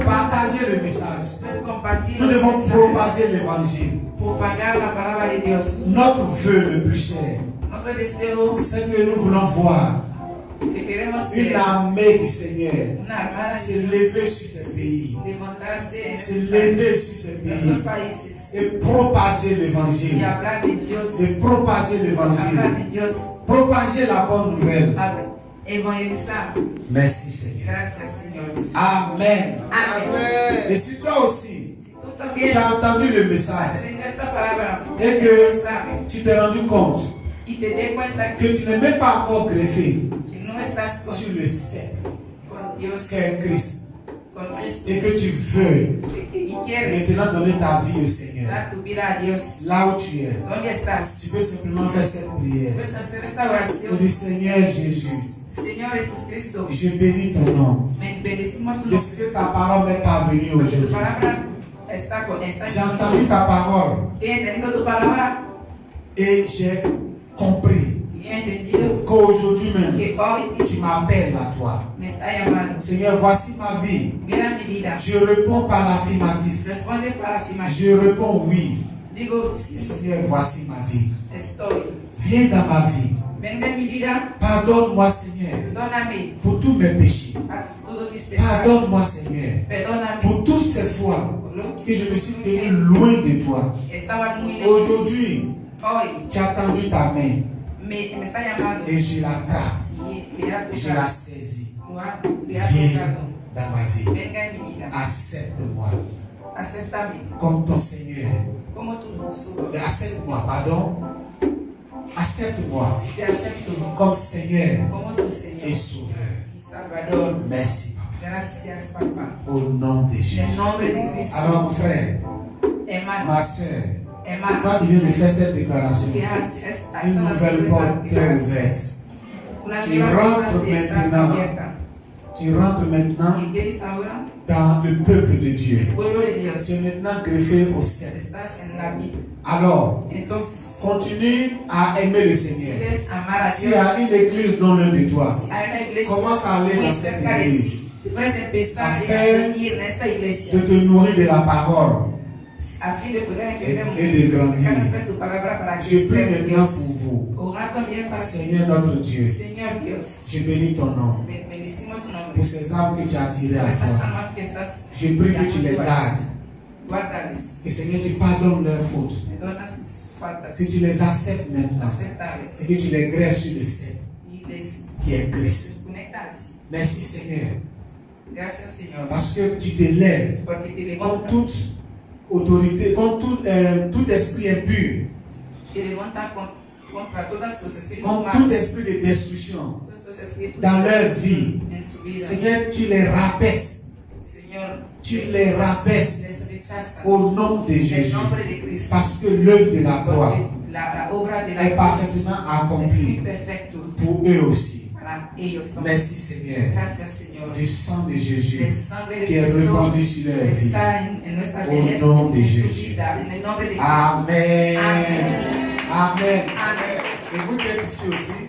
partagez le message. Pues compartir Nous los devons mensajes, propager l'évangile. propagar la palabra de Dios. Notre vœu le plus cher, Nuestro deseo c'est que nous voulons voir que queremos une que armée du Seigneur una armada se de Dios lever sur ces pays, levantarse en se estos lever sur ces nuestros pays países et propager y l'évangile. hablar de Dios, Et propager hablar l'évangile. de Dios, Propager la bonne nouvelle. evangelizar. Merci Seigneur. Gracias, Señor. Amen. Amén. Et si toi aussi, Si tú también tu as entendu le has message tenido esta palabra, et el que mensaje, tu t'es rendu compte y te des cuenta que tu n'es même pas encore greffé que no estás sur le cep con Dios, qu'est Christ con Cristo, et que tu veux y quieres maintenant donner ta vie au Seigneur, dar tu vida a Dios, là où tu es, ¿dónde tu estás? peux simplement faire cette prière. Puedes hacer esta Tu oración. dis Seigneur Jésus, Señor Jesucristo, je bénis ton nom. bendecimos tu De nombre. ce que ta parole m'est parvenue Porque tu aujourd'hui. palabra está con esta. J'ai entendu ta parole He entendido tu palabra et j'ai compris y he entendido qu'aujourd'hui même, que hoy tu m'appelles à toi. me está llamando. Seigneur, voici ma vie. Mira mi vida. Je réponds par l'affirmatif. Responde para afirmación. Je réponds oui. Digo, Et sí, Seigneur, voici ma vie. estoy. Viens dans ma vie. Venga en mi vida, Pardonne-moi, Seigneur, perdóname pour tous mes péchés. a todos mis pecados. Pardonne-moi, Seigneur, Perdóname pour toutes ces fois por lo que je me suis tenu loin de toi. estaba muy lejos. Aujourd'hui, Hoy tu as tendu ta main me está llamando et je l'attrape. y le ha Je la tocado. saisis. Le ha Viens tocado. dans ma vie. Venga en mi vida. Accepte-moi Acéptame comme ton Seigneur. como tu Señor. Accepte-moi, pardon. Accepte-moi Si te acepto comme Seigneur como tu et Señor Sauveur. y Salvador, Merci, Papa. gracias, papá. Au nom de En Jésus. el nombre de Cristo, Alors, mon frère, hermano, ma soeur, hermano, toi qui viens de faire cette déclaration, que haces une nouvelle porte t'est ouverte. una Tu nueva rentres puerta te está maintenant. abierta. Tu rentres maintenant Y quieres ahora dans le peuple de Dieu. pueblo de Tu Dios, es maintenant greffé au ciel. estás en la vida. Alors, Entonces, continue à aimer le Seigneur. sigues amar a S'il Dios. y a une église dans l'un de toi, Si hay una iglesia commence à aller muy dans cette cerca de église. ti, puedes empezar a Afin venir en esta iglesia de te nourrir de la parole. a fin de poder Et entender de grandir. cada vez tu palabra para Je prie crecer en maintenant Dios. pour vous. Orar también para Seigneur notre Dieu, Señor Dios. je bénis ton nom Bendecimos tu nombre. pour ces âmes que tu as attirées à Por estas toi. almas que estás Je prie que tu les llamando a gardes. Dios. Guárdales. Que Seigneur, tu pardonnes leurs fautes. Perdona sus faltas. Que tu les acceptes maintenant. Aceptales. Et que tu les greffes sur le ciel Y les qui est Christ. desconecta a ti. Merci Seigneur. Gracias, Señor. Parce que tu t'élèves Porque te contre levanta. toute autorité, contre tout esprit impur, Te levanta contra todas los espíritus contre tout malos. esprit de destruction Todos los espíritus dans leur vie. en su vida. Seigneur, tu les rabaisses Señor, Tu les rabaisses les rechaza au nom de en el Jésus. nombre de Cristo. Parce que l'œuvre de la croix Porque la obra de la est parfaitement cruz es accomplie perfecto pour eux aussi. para ellos también. Merci Seigneur Gracias, Señor. du sang de El Jésus sangre de qui est Cristo répandu sur leur vie. está en nuestra Au vida, nom de en su Jésus. vida, en el nombre de Cristo. Amen. Amen. Amen. Amén. Et vous qui êtes ici aussi,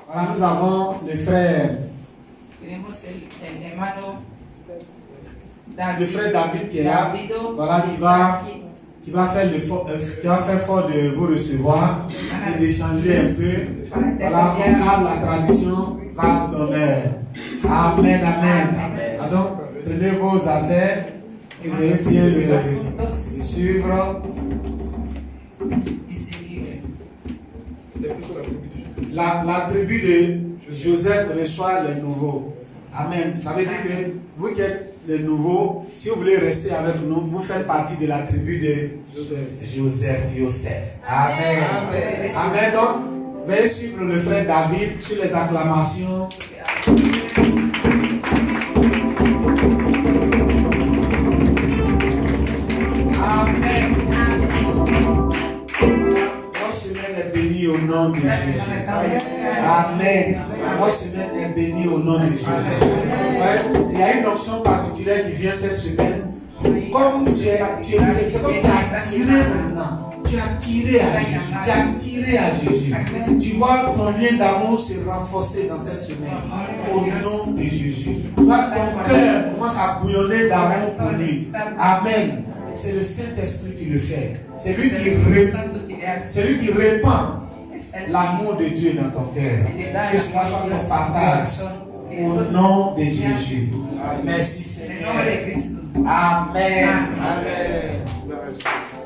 voilà, nous avons le frère, Tenemos el hermano le frère David qui est là, Davido, voilà, que qui está va, aquí. qui va faire l'effort, qui va faire fort de vous recevoir et d'échanger un peu. Voilà, on garde la tradition, vase d'honneur. Amen, amen. Ah, donc, prenez vos affaires et vous allez bien Sus les asuntos suivre. y seguir. C'est plutôt la tribu de Judas. La tribu de Joseph reçoit les nouveaux. Amen. Ça veut dire que vous qui êtes les nouveaux, si vous voulez rester avec nous, vous faites partie de la tribu de Joseph. Amen. Amen. Donc, veuillez suivre le frère David sur les acclamations. Amen. Votre semaine est bénie au nom de Jésus. Amen. Votre semaine est bénie au nom de Jésus. Ouais, il y a une onction particulière qui vient cette semaine. Comme tu es attiré maintenant. Tu es attiré à Jésus. Tu es attiré à Jésus. Tu vois ton lien d'amour se renforcer dans cette semaine. Au nom de Jésus. Tu vois ton cœur commence à bouillonner d'amour pour lui. Amen. C'est le Saint-Esprit qui le fait. C'est lui qui répand l'amour de Dieu dans ton cœur. Que cela soit ton partage. Au nom de Jésus. Merci Seigneur. Amen. Amen.